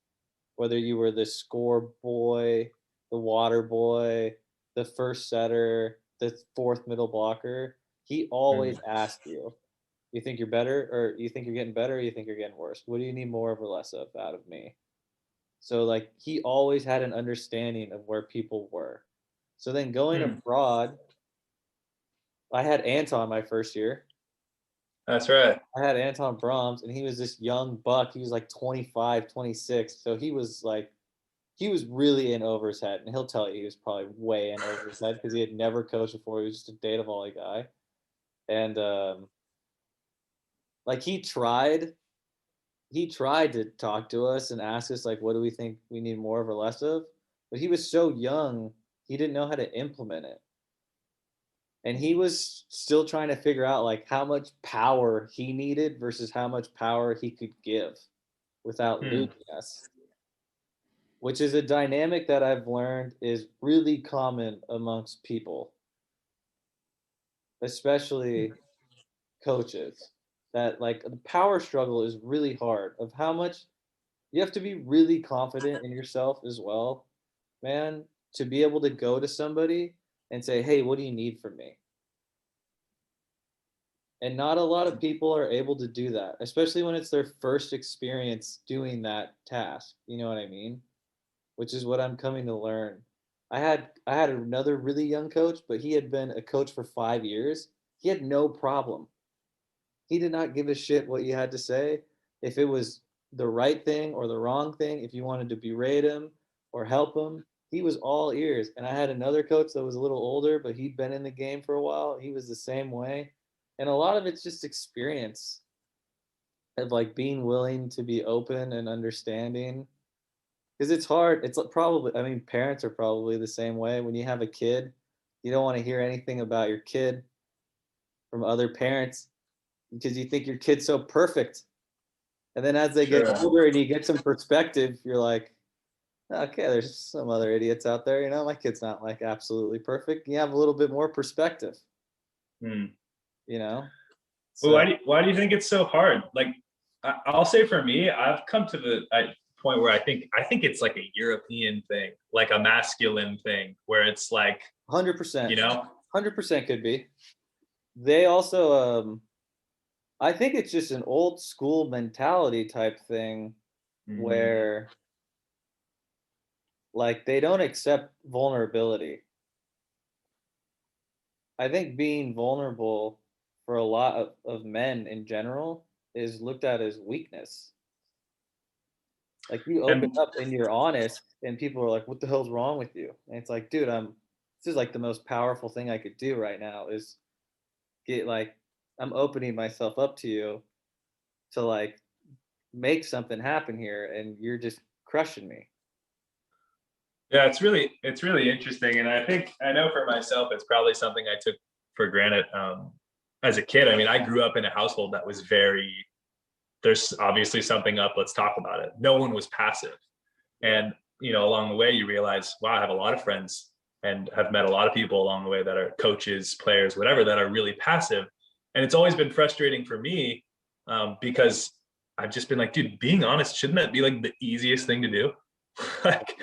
Whether you were the score boy, the water boy, the first setter, the fourth middle blocker, he always asked you, you think you're better or you think you're getting better or you think you're getting worse? What do you need more of or less of out of me? So like he always had an understanding of where people were. So then going abroad, I had Anton my first year. That's right. I had Anton Brahms and he was this young buck. He was like 25, 26. So he was really in over his head. And he'll tell you he was probably way in over his head because he had never coached before. He was just a data volley guy. And like he tried to talk to us and ask us like, what do we think we need more of or less of? But he was so young, he didn't know how to implement it. And he was still trying to figure out like how much power he needed versus how much power he could give without losing us. which is a dynamic that I've learned is really common amongst people, especially coaches. That like the power struggle is really hard of how much you have to be really confident in yourself as well, man, to be able to go to somebody and say, hey, what do you need from me? And not a lot of people are able to do that, especially when it's their first experience doing that task. You know what I mean? Which is what I'm coming to learn. I had another really young coach, but he had been a coach for 5 years. He had no problem. He did not give a shit what you had to say. If it was the right thing or the wrong thing, if you wanted to berate him or help him, he was all ears. And I had another coach that was a little older, but he'd been in the game for a while. He was the same way. And a lot of it's just experience of like being willing to be open and understanding. Because it's hard. It's probably, I mean, parents are probably the same way. When you have a kid, you don't want to hear anything about your kid from other parents because you think your kid's so perfect. And then as they get older and you get some perspective, you're like, okay, there's some other idiots out there. You know, my kid's not like absolutely perfect. You have a little bit more perspective. You know? So, well, why do you think it's so hard? Like, I'll say for me, I've come to the point where I think it's like a European thing, like a masculine thing, where it's like 100%. You know, 100% could be. They also, I think it's just an old school mentality type thing where like they don't accept vulnerability. I think being vulnerable for a lot of men in general is looked at as weakness. Like you open up and you're honest and people are like, what the hell's wrong with you? And it's like, dude, this is like the most powerful thing I could do right now is get like, I'm opening myself up to you to like make something happen here and you're just crushing me. Yeah, it's really interesting. And I know for myself, it's probably something I took for granted as a kid. I mean, I grew up in a household that was there's obviously something up, let's talk about it. No one was passive. And, you know, along the way, you realize, wow, I have a lot of friends and have met a lot of people along the way that are coaches, players, whatever, that are really passive. And it's always been frustrating for me because I've just been like, dude, being honest, shouldn't that be like the easiest thing to do? Like,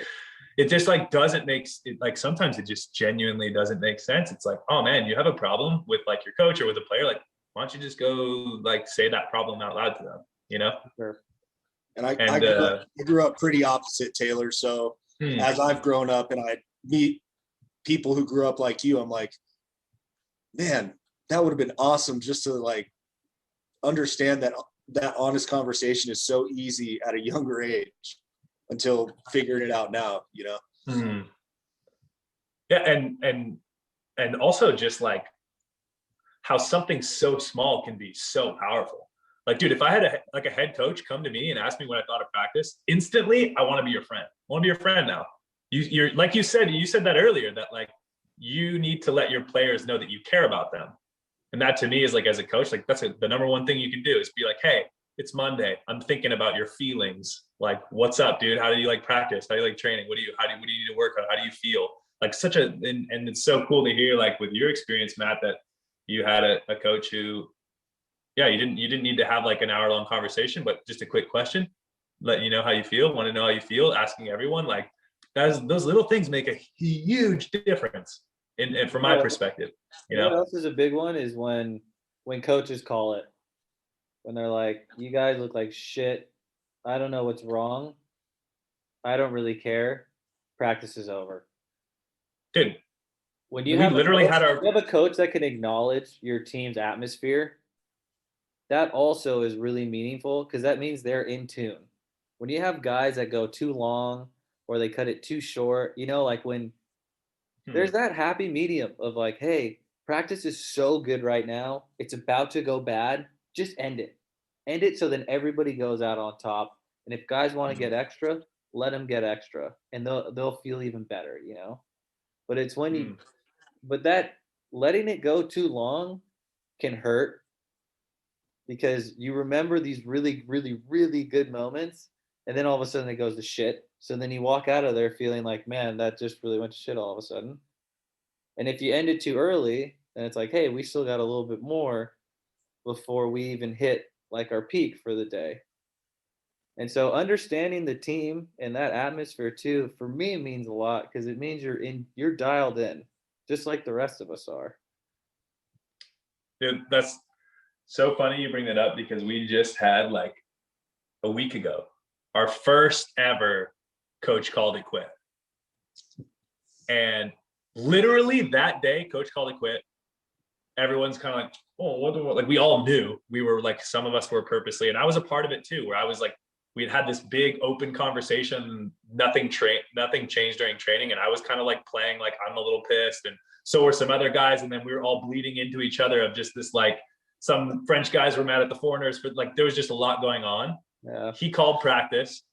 it just like doesn't make it, like sometimes it just genuinely doesn't make sense. It's like, oh man, you have a problem with like your coach or with a player, like why don't you just go like say that problem out loud to them, you know? Sure. And I grew up pretty opposite, Taylor. So as I've grown up and I meet people who grew up like you, I'm like, man, that would have been awesome just to like understand that honest conversation is so easy at a younger age until figuring it out now, you know? Yeah. And also just like how something so small can be so powerful. Like, dude, if I had a head coach come to me and ask me what I thought of practice, instantly, I want to be your friend. I want to be your friend now. You're like you said that earlier, that like you need to let your players know that you care about them. And that to me is like, as a coach, like that's the number one thing you can do is be like, hey, it's Monday. I'm thinking about your feelings. Like, what's up, dude? How do you like practice? How do you like training? What do you need to work on? How do you feel? Like and it's so cool to hear, like with your experience, Matt, that you had a coach who, yeah, you didn't need to have like an hour-long conversation, but just a quick question, let you know how you feel, want to know how you feel, asking everyone, like those little things make a huge difference and from my perspective, you know. What else is a big one is when coaches call it, when they're like, you guys look like shit. I don't know what's wrong. I don't really care. Practice is over. Dude, when you have a coach that can acknowledge your team's atmosphere, that also is really meaningful because that means they're in tune. When you have guys that go too long or they cut it too short, you know, like when there's that happy medium of like, hey, practice is so good right now. It's about to go bad. Just end it. End it so then everybody goes out on top. And if guys want to get extra, let them get extra. And they'll feel even better, you know? But it's when but that letting it go too long can hurt because you remember these really, really, really good moments. and then all of a sudden it goes to shit. So then you walk out of there feeling like, man, that just really went to shit all of a sudden. And if you end it too early, then it's like, hey, we still got a little bit more before we even hit like our peak for the day. And so understanding the team and that atmosphere too, for me, means a lot, because it means you're dialed in, just like the rest of us are. Dude, that's so funny you bring that up, because we just had like a week ago our first ever coach called it quit. And literally that day, coach called it quit. Everyone's kind of like, oh, what? Like, we all knew. We were like, some of us were purposely, and I was a part of it too, where I was like, we had this big open conversation, nothing changed during training. And I was kind of like playing like I'm a little pissed, and so were some other guys. And then we were all bleeding into each other of just this, like, some French guys were mad at the foreigners, but like there was just a lot going on. Yeah. He called practice.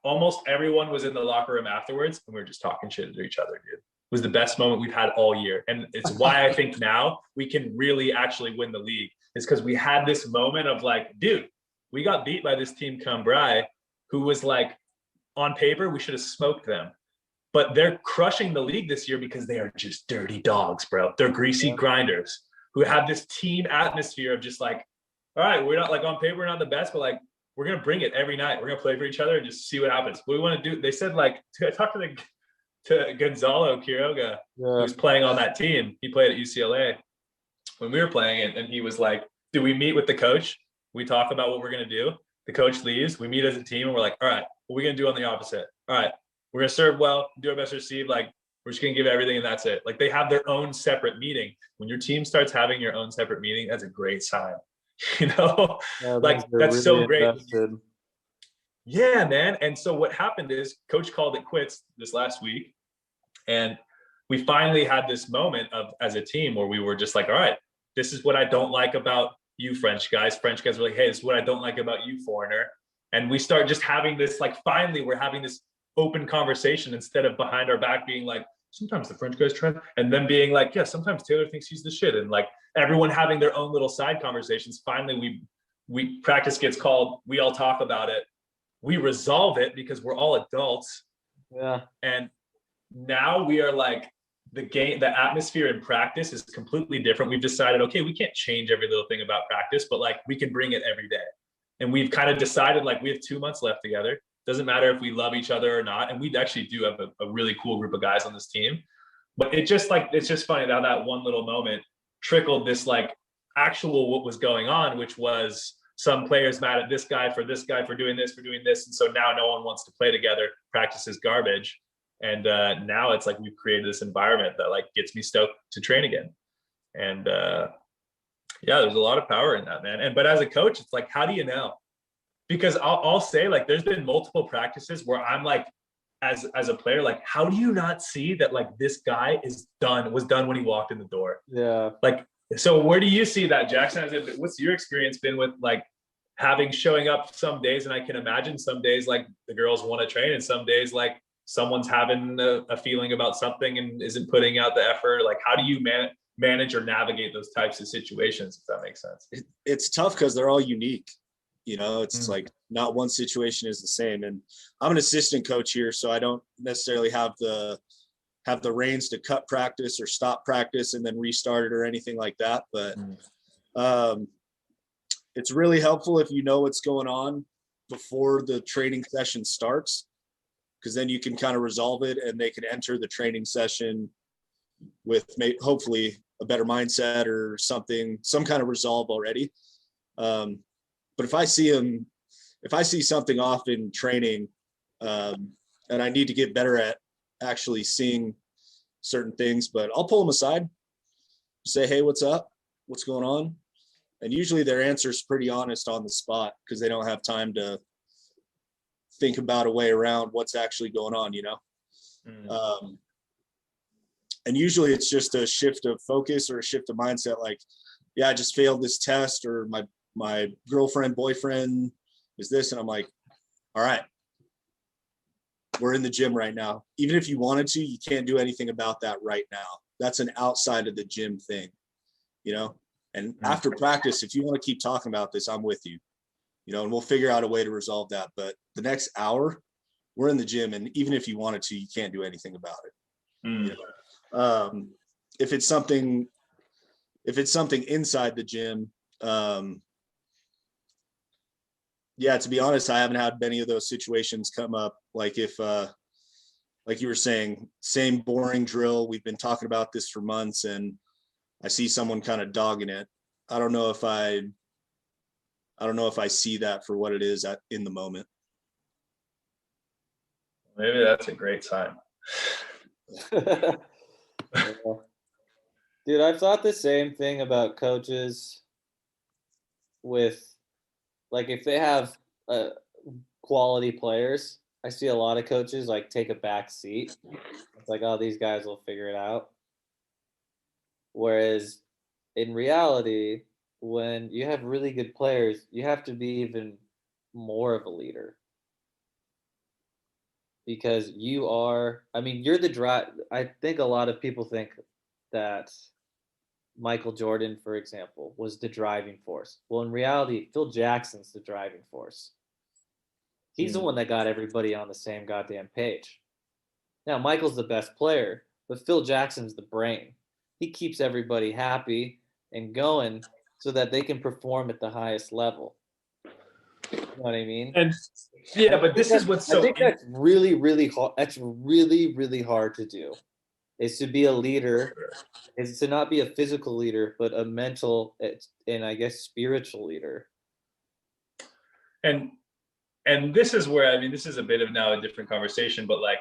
Almost everyone was in the locker room afterwards, and we were just talking shit to each other, dude. It was the best moment we've had all year. And it's why I think now we can really actually win the league, is because we had this moment of like, dude, we got beat by this team Cambrai, who was like, on paper, we should have smoked them. But they're crushing the league this year because they are just dirty dogs, bro. They're greasy grinders who have this team atmosphere of just like, all right, we're not like, on paper, we're not the best, but like, we're going to bring it every night. We're going to play for each other and just see what happens. What we want to do, they said, like, I talked to Gonzalo Quiroga, who was playing on that team. He played at UCLA when we were playing it. And he was like, do we meet with the coach? We talk about what we're going to do. The coach leaves. We meet as a team, and we're like, all right, what are we going to do on the opposite? All right, we're going to serve well, do our best to receive. Like, we're just going to give everything, and that's it. Like, they have their own separate meeting. When your team starts having your own separate meeting, that's a great sign. You know, like, that's really so great. Invested. Yeah, man. And so what happened is coach called it quits this last week. And we finally had this moment of, as a team, where we were just like, all right, this is what I don't like about you French guys. French guys were like, hey, this is what I don't like about you, foreigner. And we start just having this, like, finally we're having this open conversation, instead of behind our back being like, sometimes the French guys try, and then being like, yeah, sometimes Taylor thinks he's the shit. And like everyone having their own little side conversations. Finally, we practice gets called. We all talk about it. We resolve it because we're all adults. Yeah. And now we are like, the atmosphere in practice is completely different. We've decided, okay, we can't change every little thing about practice, but like we can bring it every day. And we've kind of decided, like, we have 2 months left together. Doesn't matter if we love each other or not. And we actually do have a really cool group of guys on this team. But it's just funny how that one little moment trickled this, like, actual what was going on, which was some players mad at this guy for doing this. And so now no one wants to play together. Practice is garbage. And now it's like we've created this environment that, like, gets me stoked to train again. And yeah, there's a lot of power in that, man. But as a coach, it's like, how do you know? Because I'll say, like, there's been multiple practices where I'm like, as a player, like, how do you not see that, like, this guy was done when he walked in the door? Yeah. Like, so where do you see that, Jackson? What's your experience been with, like, showing up some days? And I can imagine some days, like, the girls want to train, and some days, like, someone's having a feeling about something and isn't putting out the effort. Like, how do you manage or navigate those types of situations, if that makes sense? It's tough because they're all unique. You know, it's like not one situation is the same. And I'm an assistant coach here, so I don't necessarily have the reins to cut practice or stop practice and then restart it or anything like that. But it's really helpful if you know what's going on before the training session starts, because then you can kind of resolve it and they can enter the training session with hopefully a better mindset or some kind of resolve already. But if I see something off in training, and I need to get better at actually seeing certain things, but I'll pull them aside, say, hey, what's up? What's going on? And usually their answer is pretty honest on the spot, because they don't have time to think about a way around what's actually going on, you know? And usually it's just a shift of focus or a shift of mindset. Like, yeah, I just failed this test, or my girlfriend, boyfriend is this. And I'm like, all right, we're in the gym right now. Even if you wanted to, you can't do anything about that right now. That's an outside of the gym thing, you know? And after practice, if you want to keep talking about this, I'm with you. and we'll figure out a way to resolve that. But the next hour we're in the gym, and even if you wanted to, you can't do anything about it. If it's something inside the gym, to be honest, I haven't had many of those situations come up. Like if, like you were saying, same boring drill. We've been talking about this for months, and I see someone kind of dogging it. I don't know if I see that for what it is in the moment. Maybe that's a great sign. Dude, I've thought the same thing about coaches with, like, if they have quality players. I see a lot of coaches like take a back seat. It's like, oh, these guys will figure it out. Whereas in reality, when you have really good players, you have to be even more of a leader. Because you're the drive. I think a lot of people think that Michael Jordan, for example, was the driving force. Well, in reality, Phil Jackson's the driving force. He's the one that got everybody on the same goddamn page. Now, Michael's the best player, but Phil Jackson's the brain. He keeps everybody happy and going so that they can perform at the highest level. You know what I mean? And yeah, but this is what's so. I think that's really, really hard. That's really, really hard to do. Is to be a leader, is to not be a physical leader, but a mental and I guess spiritual leader. And this is where, this is a bit of now a different conversation, but like,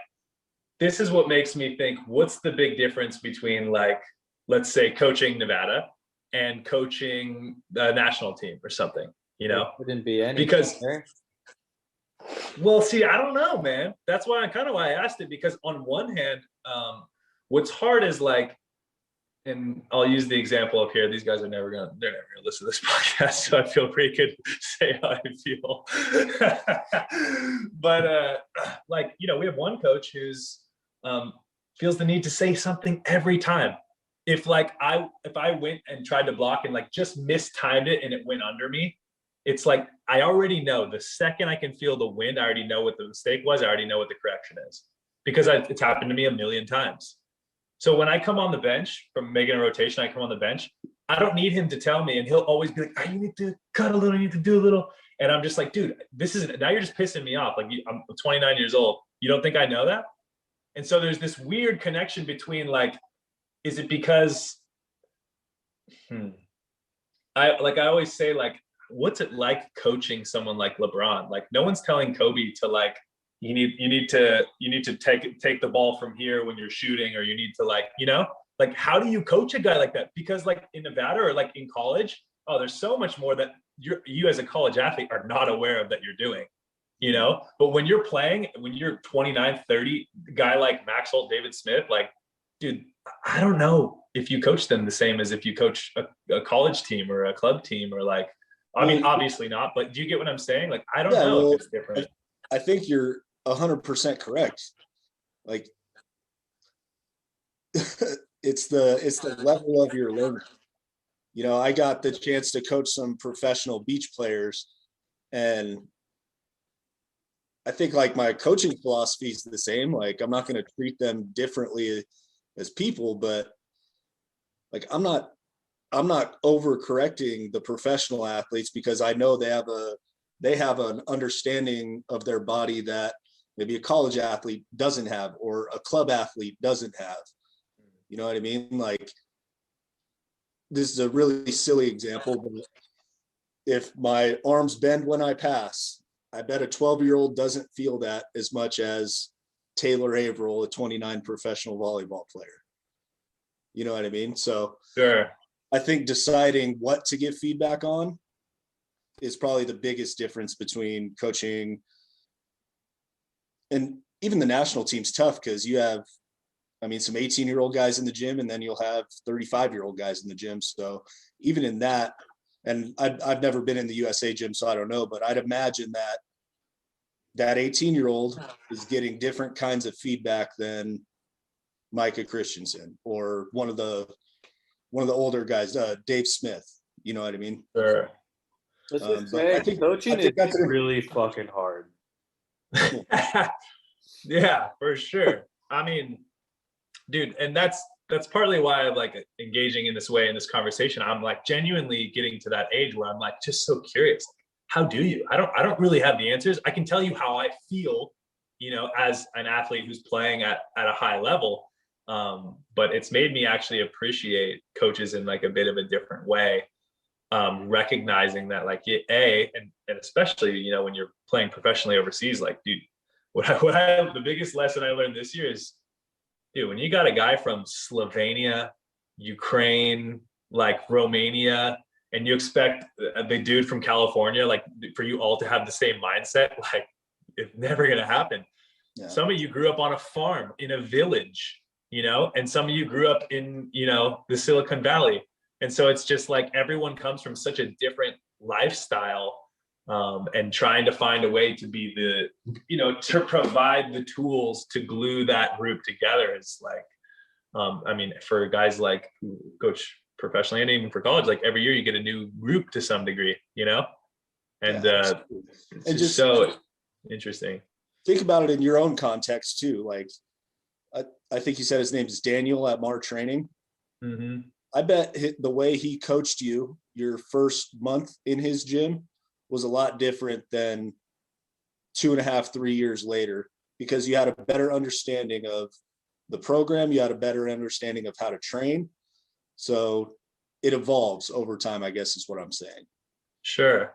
this is what makes me think, what's the big difference between, like, let's say coaching Nevada and coaching the national team or something, There wouldn't be any. Because, well, see, I don't know, man. That's why I asked it, because on one hand, what's hard is like, and I'll use the example up here. These guys they're never gonna listen to this podcast, so I feel pretty good to say how I feel. But we have one coach who's feels the need to say something every time. If I went and tried to block and like just mistimed it and it went under me, it's like I already know the second I can feel the wind, I already know what the mistake was. I already know what the correction is, because it's happened to me a million times. So when I come on the bench from making a rotation, I come on the bench, I don't need him to tell me, and he'll always be like, you need to cut a little, you need to do a little. And I'm just like, dude, now you're just pissing me off. Like, I'm 29 years old. You don't think I know that? And so there's this weird connection between, like, is it because, I always say, like, what's it like coaching someone like LeBron? Like, no one's telling Kobe to, like, you need to take the ball from here when you're shooting, or you need to, like, like, how do you coach a guy like that? Because like in Nevada or like in college, there's so much more that you as a college athlete are not aware of that you're doing, but when you're playing, when you're 29, 30, guy like Max Holt, David Smith, like, dude, I don't know if you coach them the same as if you coach a college team or a club team, or like, obviously not, but do you get what I'm saying? Like, I don't know if it's different. I think you're 100% correct. Like, it's the level of your learning. I got the chance to coach some professional beach players, and I think like my coaching philosophy is the same. Like, I'm not going to treat them differently as people, but like, I'm not overcorrecting the professional athletes, because I know they have an understanding of their body that maybe a college athlete doesn't have, or a club athlete doesn't have. You know what I mean? Like, this is a really silly example, but if my arms bend when I pass, I bet a 12-year-old doesn't feel that as much as Taylor Averill, a 29 professional volleyball player. You know what I mean? So sure. I think deciding what to give feedback on is probably the biggest difference between coaching, and even the national team's tough, because you have, some 18-year-old guys in the gym, and then you'll have 35-year-old guys in the gym. So even in that, and I've never been in the USA gym, so I don't know, but I'd imagine that 18-year-old is getting different kinds of feedback than Micah Christensen or one of the older guys, Dave Smith. You know what I mean? Sure. Let's just But I say think coaching think that's is really fucking hard. Yeah, for sure. I mean, dude, and that's partly why I'm like engaging in this way in this conversation. I'm like genuinely getting to that age where I'm like just so curious. How do you? I don't really have the answers. I can tell you how I feel, as an athlete who's playing at a high level. But it's made me actually appreciate coaches in like a bit of a different way. Recognizing that like and especially, when you're playing professionally overseas, like, dude, the biggest lesson I learned this year is, dude, when you got a guy from Slovenia, Ukraine, like Romania, and you expect the dude from California, like for you all to have the same mindset, like it's never going to happen. Yeah. Some of you grew up on a farm in a village, and some of you grew up in, the Silicon Valley. And so it's just like everyone comes from such a different lifestyle, and trying to find a way to be to provide the tools to glue that group together is like, I mean, for guys like who coach professionally and even for college, like every year you get a new group to some degree, and it's just so interesting. Think about it in your own context too. Like, I think you said his name is Daniel at Mar Training. Mm-hmm. I bet the way he coached you your first month in his gym was a lot different than 2.5, 3 years later, because you had a better understanding of the program. You had a better understanding of how to train. So it evolves over time, I guess is what I'm saying. Sure.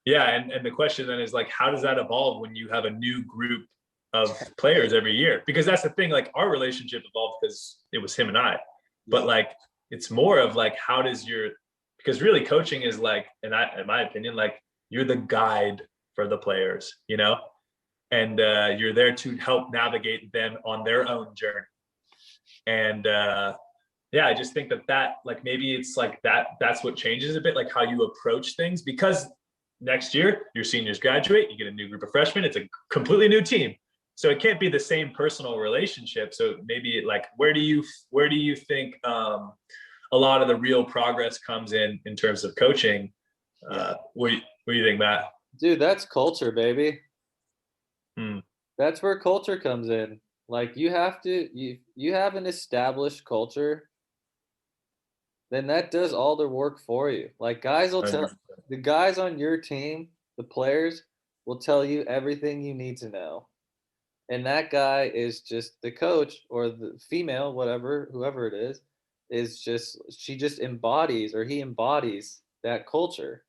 Yeah. And the question then is like, how does that evolve when you have a new group of players every year? Because that's the thing, like our relationship evolved because it was him and I, but like, it's more of like, because really coaching is like, in my opinion, like you're the guide for the players, and you're there to help navigate them on their own journey. And I just think that like, maybe it's like that's what changes a bit, like how you approach things, because next year your seniors graduate, you get a new group of freshmen, it's a completely new team. So it can't be the same personal relationship. So maybe like, where do you think a lot of the real progress comes in terms of coaching? What do you think, Matt? Dude, that's culture, baby. Hmm. That's where culture comes in. Like you have an established culture, then that does all the work for you. Like guys will tell the guys on your team, the players will tell you everything you need to know. And that guy is just the coach, or the female, whoever it is she just embodies, or he embodies that culture.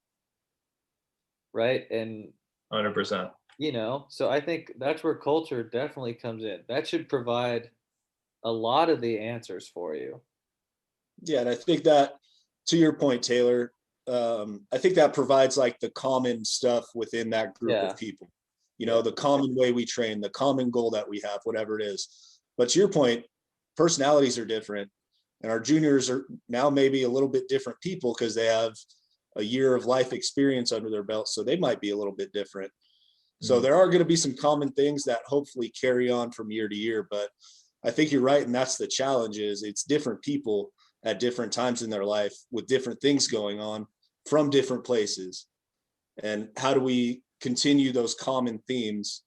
Right. And 100%. So I think that's where culture definitely comes in. That should provide a lot of the answers for you. Yeah. And I think that, to your point, Taylor, I think that provides like the common stuff within that group of people. The common way we train, the common goal that we have, whatever it is. But to your point, personalities are different. And our juniors are now maybe a little bit different people because they have a year of life experience under their belt. So they might be a little bit different. So there are going to be some common things that hopefully carry on from year to year. But I think you're right. And that's the challenge, is it's different people at different times in their life with different things going on from different places. And how do we continue those common themes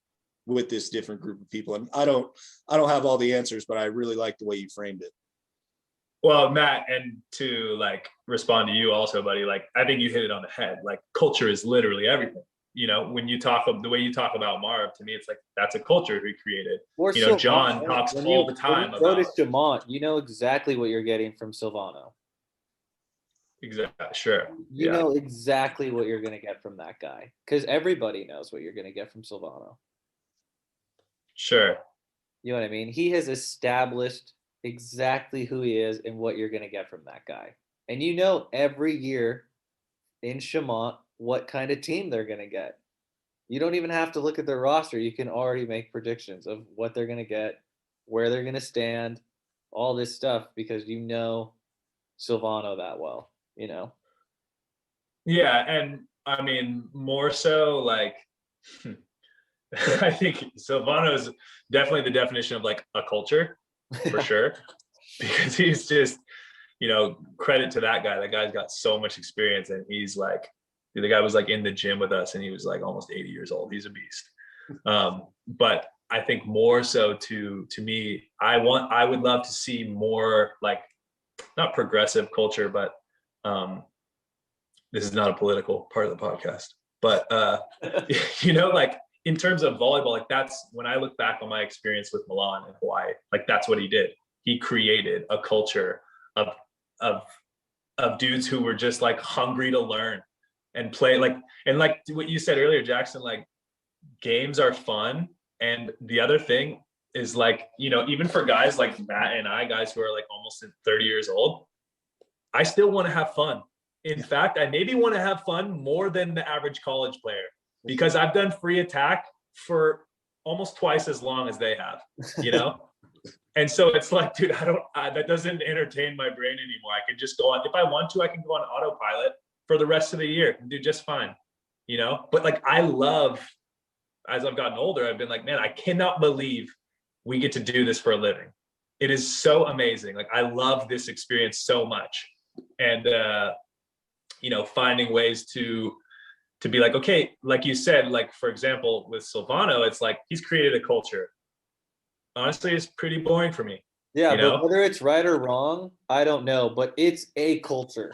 with this different group of people? And I don't have all the answers, but I really like the way you framed it. Well, Matt, and to like respond to you also, buddy, like I think you hit it on the head. Like culture is literally everything. When you talk of the way you talk about Marv, to me, it's like that's a culture he created. John talks all the time about. Notice Jamont, you know exactly what you're getting from Silvano. Exactly. Sure. You know exactly what you're going to get from that guy, because everybody knows what you're going to get from Silvano. Sure. You know what I mean? He has established exactly who he is and what you're going to get from that guy. And every year in Chamont what kind of team they're going to get. You don't even have to look at their roster. You can already make predictions of what they're going to get, where they're going to stand, all this stuff, because Silvano that well. Yeah, and I mean more so like I think Silvano is definitely the definition of like a culture for sure, because he's just credit to that guy. That guy's got so much experience, and he's like The guy was like in the gym with us, and he was like almost 80 years old. He's a beast. But I think more so to me, I would love to see more like, not progressive culture, but this is not a political part of the podcast, but like in terms of volleyball, like that's when I look back on my experience with Milan in Hawaii, like that's what he did. He created a culture of dudes who were just like hungry to learn and play, like, and like what you said earlier, Jackson, like games are fun. And the other thing is like, even for guys like Matt and I, guys who are like almost 30 years old, I still want to have fun. In fact, I maybe want to have fun more than the average college player, because I've done free attack for almost twice as long as they have, And so it's like, dude, that doesn't entertain my brain anymore. I can just go on, if I want to, I can go on autopilot for the rest of the year and do just fine, But like, I love, as I've gotten older, I've been like, man, I cannot believe we get to do this for a living. It is so amazing. Like, I love this experience so much. And, finding ways to be like, okay, like you said, like, for example, with Silvano, it's like, he's created a culture. Honestly, it's pretty boring for me. Yeah, but whether it's right or wrong, I don't know, but it's a culture.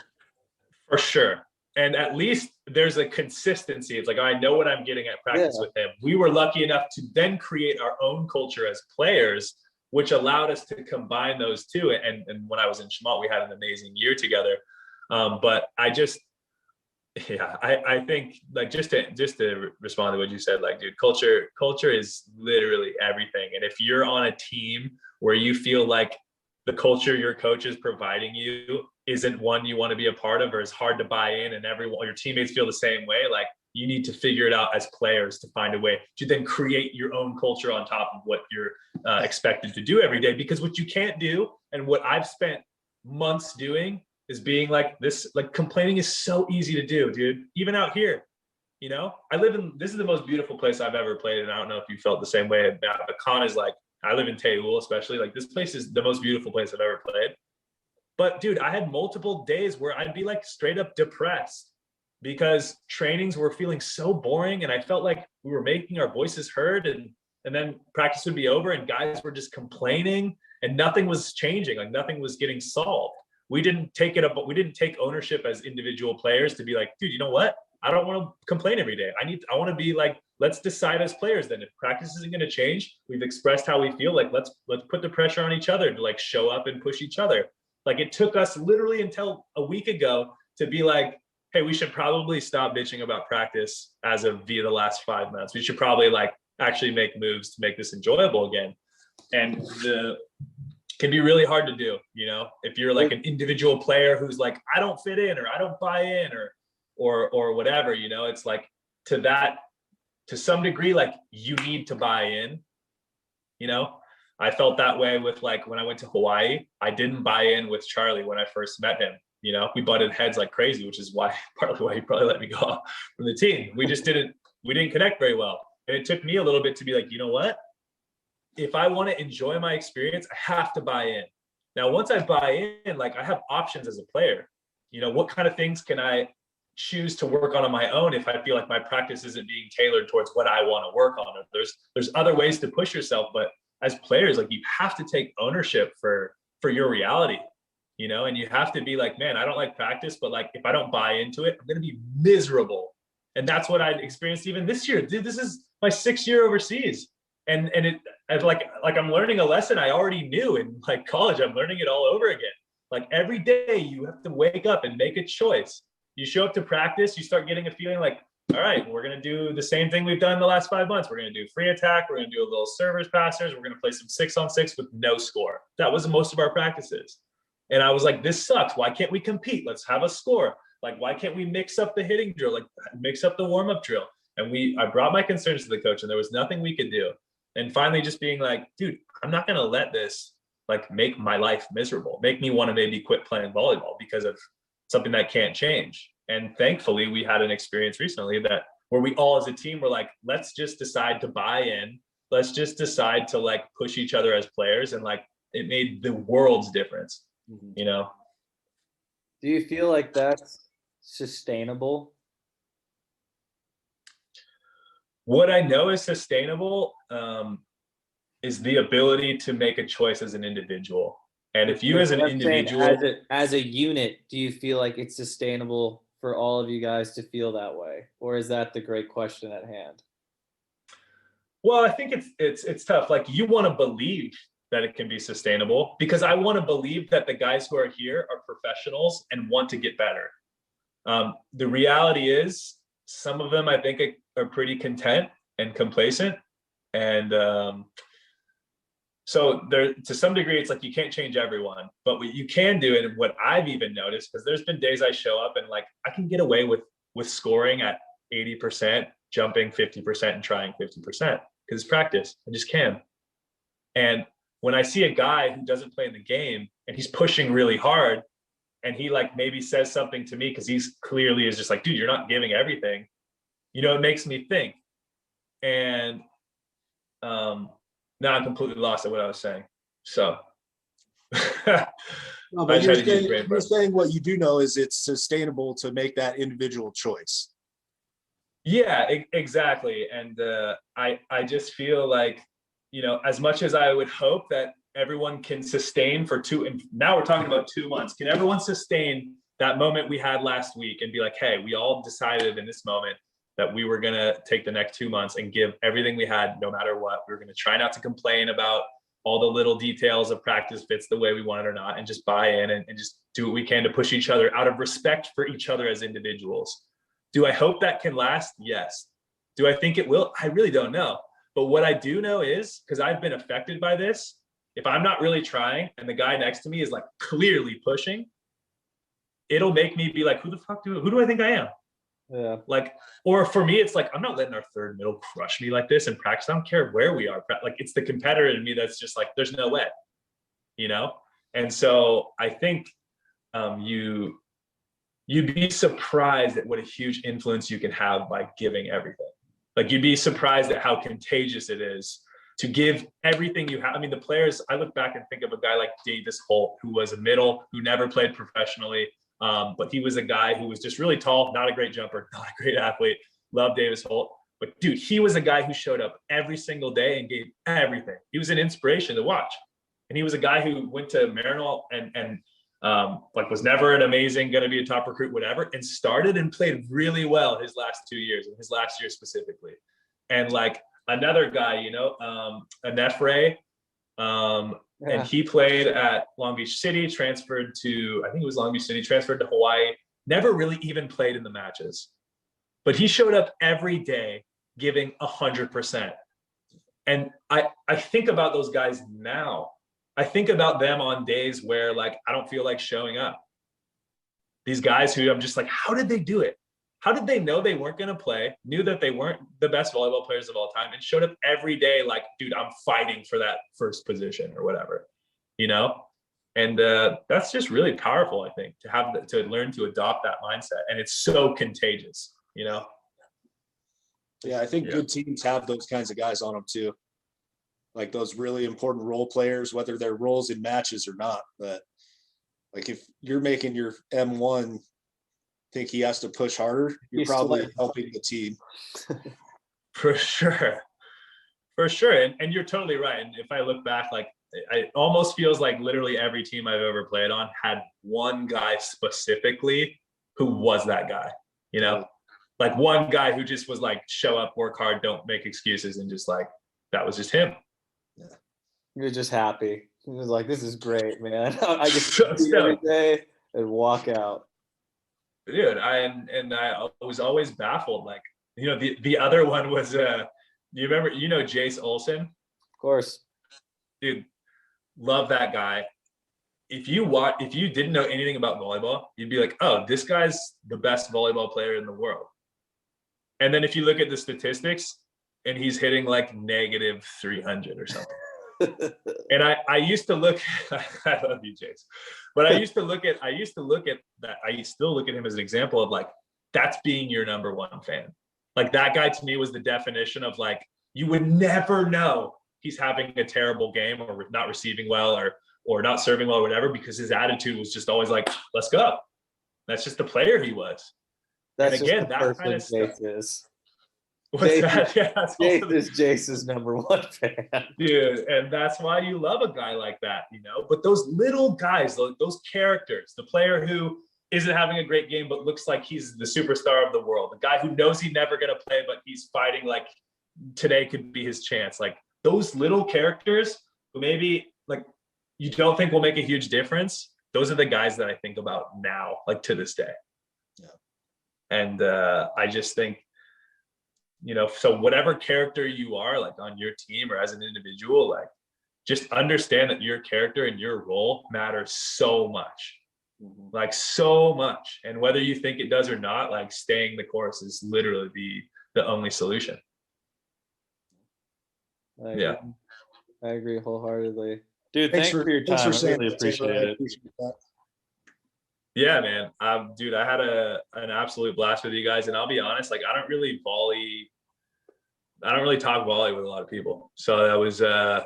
For sure. And at least there's a consistency. It's like, I know what I'm getting at practice with him. We were lucky enough to then create our own culture as players, which allowed us to combine those two. And when I was in Schmalt, we had an amazing year together. But I think like, just to respond to what you said, like, dude, culture is literally everything. And if you're on a team where you feel like the culture your coach is providing you isn't one you want to be a part of, or is hard to buy in, and your teammates feel the same way, like, you need to figure it out as players to find a way to then create your own culture on top of what you're expected to do every day. Because what you can't do, and what I've spent months doing, is being like this, like, complaining is so easy to do, dude. Even out here, this is the most beautiful place I've ever played. And I don't know if you felt the same way. The con is like, I live in Te'ul, especially, like, this place is the most beautiful place I've ever played. But dude, I had multiple days where I'd be like straight up depressed because trainings were feeling so boring, and I felt like we were making our voices heard, and then practice would be over and guys were just complaining and nothing was changing, like nothing was getting solved. We didn't take it up, but we didn't take ownership as individual players to be like, dude, you know what? I don't want to complain every day. I want to be like, let's decide as players then, if practice isn't going to change, we've expressed how we feel, like, let's put the pressure on each other to like show up and push each other. Like, it took us literally until a week ago to be like, hey, we should probably stop bitching about practice as of via the last 5 months. We should probably like actually make moves to make this enjoyable again. And can be really hard to do, if you're like an individual player who's like, I don't fit in, or I don't buy in, or whatever, it's like, to some degree, like, you need to buy in, I felt that way with, like, when I went to Hawaii, I didn't buy in with Charlie when I first met him. We butted heads like crazy, which is partly why he probably let me go from the team. We didn't connect very well. And it took me a little bit to be like, you know what? If I want to enjoy my experience, I have to buy in. Now, once I buy in, like, I have options as a player. What kind of things can I choose to work on my own if I feel like my practice isn't being tailored towards what I want to work on? Or there's other ways to push yourself, but as players, like, you have to take ownership for your reality, and you have to be like, man, I don't like practice, but like, if I don't buy into it, I'm going to be miserable. And that's what I experienced even this year. Dude, this is my 6th year overseas. And it's like I'm learning a lesson I already knew in like college. I'm learning it all over again. Like, every day you have to wake up and make a choice. You show up to practice, you start getting a feeling like, all right, we're going to do the same thing we've done the last 5 months. We're going to do free attack. We're going to do a little servers passers. We're going to play some 6-on-6 with no score. That was most of our practices. And I was like, this sucks. Why can't we compete? Let's have a score. Like, why can't we mix up the hitting drill? Like, mix up the warm-up drill. And I brought my concerns to the coach, and there was nothing we could do. And finally just being like, dude, I'm not going to let this like make my life miserable, make me want to maybe quit playing volleyball because of something that can't change. And thankfully we had an experience recently where we all as a team were like, let's just decide to buy in. Let's just decide to like push each other as players. And like, it made the world's difference, Do you feel like that's sustainable? What I know is sustainable is the ability to make a choice as an individual. And if you as an individual, as a unit, do you feel like it's sustainable for all of you guys to feel that way? Or is that the great question at hand? well, I think it's tough. Like, you want to believe that it can be sustainable, because I want to believe that the guys who are here are professionals and want to get better. The reality is, some of them I think are pretty content and complacent. And so there, to some degree, it's like you can't change everyone, but what you can do, and what I've even noticed, because there's been days I show up and like I can get away with scoring at 80%, jumping 50% and trying 50%, because it's practice. I just can. And when I see a guy who doesn't play in the game and he's pushing really hard, and he like maybe says something to me because he's clearly is just like, dude, you're not giving everything, you know, it makes me think. And now I'm completely lost at what I was saying. So No, but you're saying what you do know is it's sustainable to make that individual choice. Yeah, exactly. And I just feel like, you know, as much as I would hope that everyone can sustain for and now we're talking about 2 months, can everyone sustain that moment we had last week and be like, hey, we all decided in this moment that we were going to take the next 2 months and give everything we had, no matter what. We were going to try not to complain about all the little details of practice fits the way we want it or not, and just buy in and just do what we can to push each other out of respect for each other as individuals. Do I hope that can last? Yes. Do I think it will? I really don't know. But what I do know is, because I've been affected by this, if I'm not really trying and the guy next to me is like clearly pushing, it'll make me be like, who do I think I am? Yeah. Like, or for me, it's like, I'm not letting our third middle crush me like this in practice. I don't care where we are. Like, it's the competitor in me that's just like, there's no way, you know? And so I think you'd be surprised at what a huge influence you can have by giving everything. Like, you'd be surprised at how contagious it is to give everything you have. I mean, the players, I look back and think of a guy like Davis Holt, who was a middle, who never played professionally. But he was a guy who was just really tall, not a great jumper, not a great athlete. Love Davis Holt. But dude, he was a guy who showed up every single day and gave everything. He was an inspiration to watch. And he was a guy who went to Marinol and like was never an amazing, going to be a top recruit, whatever, and started and played really well his last 2 years, and his last year specifically. And like another guy, you know, Anefre, and he played at Long Beach City, transferred to, I think it was Long Beach City, transferred to Hawaii, never really even played in the matches. But he showed up every day giving 100%. And I think about those guys now. I think about them on days where like, I don't feel like showing up. These guys who I'm just like, how did they do it? How did they know they weren't going to play, knew that they weren't the best volleyball players of all time, and showed up every day like, dude, I'm fighting for that first position or whatever, you know? And that's just really powerful, I think, to learn to adopt that mindset. And it's so contagious, you know? Yeah, I think good teams have those kinds of guys on them too. Like those really important role players, whether they're roles in matches or not. But like if you're making your M1 think he has to push harder, you're probably helping the team. For sure. And you're totally right. And if I look back, like it almost feels like literally every team I've ever played on had one guy specifically who was that guy, you know, like one guy who just was like, show up, work hard, don't make excuses. And just like, that was just him. Yeah. You're just happy. He was like, this is great, man. I just see every day and walk out. Dude, I was always baffled. Like, you know, the other one was you remember, you know, Jace Olsen? Of course. Dude, love that guy. If you didn't know anything about volleyball, you'd be like, oh, this guy's the best volleyball player in the world. And then if you look at the statistics, and he's hitting like negative 300 or something. And I used to look, I love you, Jace, but I used to look at that. I still look at him as an example of like, that's being your number one fan. Like that guy to me was the definition of like, you would never know he's having a terrible game or not receiving well or not serving well or whatever, because his attitude was just always like, let's go. That's just the player he was. That's and again, just the that kind of stuff. What's that? Yeah, that's also Jace's number one fan. dude, and that's why you love a guy like that, you know. But those little guys, those characters, the player who isn't having a great game but looks like he's the superstar of the world, the guy who knows he's never gonna play but he's fighting like today could be his chance. Like those little characters who maybe like you don't think will make a huge difference. Those are the guys that I think about now, like to this day. Yeah. And I just think, you know, so whatever character you are, like on your team or as an individual, like just understand that your character and your role matters so much, like so much. And whether you think it does or not, like staying the course is literally the only solution. I agree wholeheartedly. Dude, thanks for your time. Thanks for I really appreciate it. Yeah, man. Dude, I had an absolute blast with you guys. And I'll be honest, like I don't really talk volley with a lot of people. So that was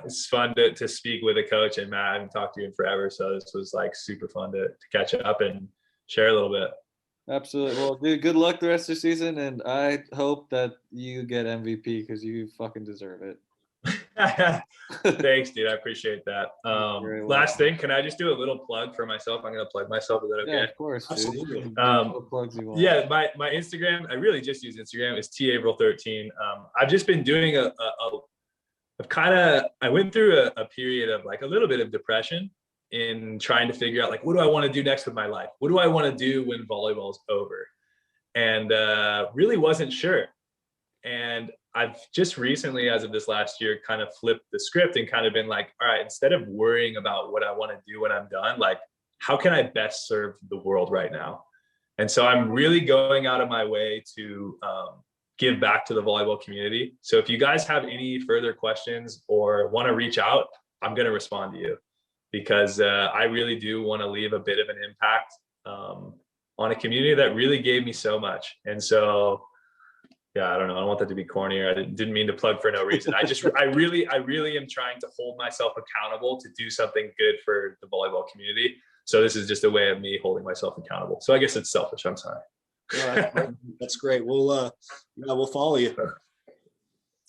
it's fun to speak with a coach, and Matt, I haven't talked to you in forever. So this was like super fun to catch up and share a little bit. Absolutely. Well, dude, good luck the rest of the season, and I hope that you get MVP because you fucking deserve it. Thanks, dude. I appreciate that. Last thing, can I just do a little plug for myself? I'm gonna plug myself. Is that okay? Yeah, of course. Absolutely. Plugs you want. Yeah, my Instagram, I really just use Instagram, is Averill13. I've just been doing I went through a period of like a little bit of depression in trying to figure out like, what do I want to do next with my life? What do I want to do when volleyball's over? And really wasn't sure. And I've just recently, as of this last year, kind of flipped the script and kind of been like, all right, instead of worrying about what I want to do when I'm done, like, how can I best serve the world right now? And so I'm really going out of my way to give back to the volleyball community. So if you guys have any further questions or want to reach out, I'm going to respond to you, because I really do want to leave a bit of an impact on a community that really gave me so much. And so, yeah, I don't know. I don't want that to be corny, or I didn't mean to plug for no reason. I really am trying to hold myself accountable to do something good for the volleyball community. So this is just a way of me holding myself accountable. So I guess it's selfish. I'm sorry. Yeah, that's great. We'll follow you.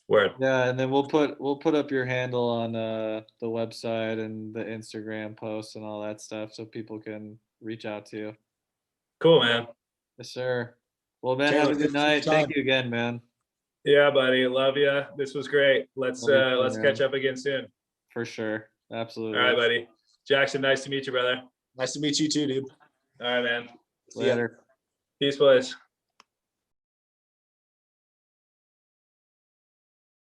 Word. Yeah, and then we'll put up your handle on the website and the Instagram posts and all that stuff, so people can reach out to you. Cool, man. Yes, sir. Well, man, Taylor, have a good night. Thank you again, man. Yeah, buddy. Love you. This was great. Let's catch up again soon. For sure. Absolutely. All right, buddy. Jackson, nice to meet you, brother. Nice to meet you too, dude. All right, man. Later. Peace, boys.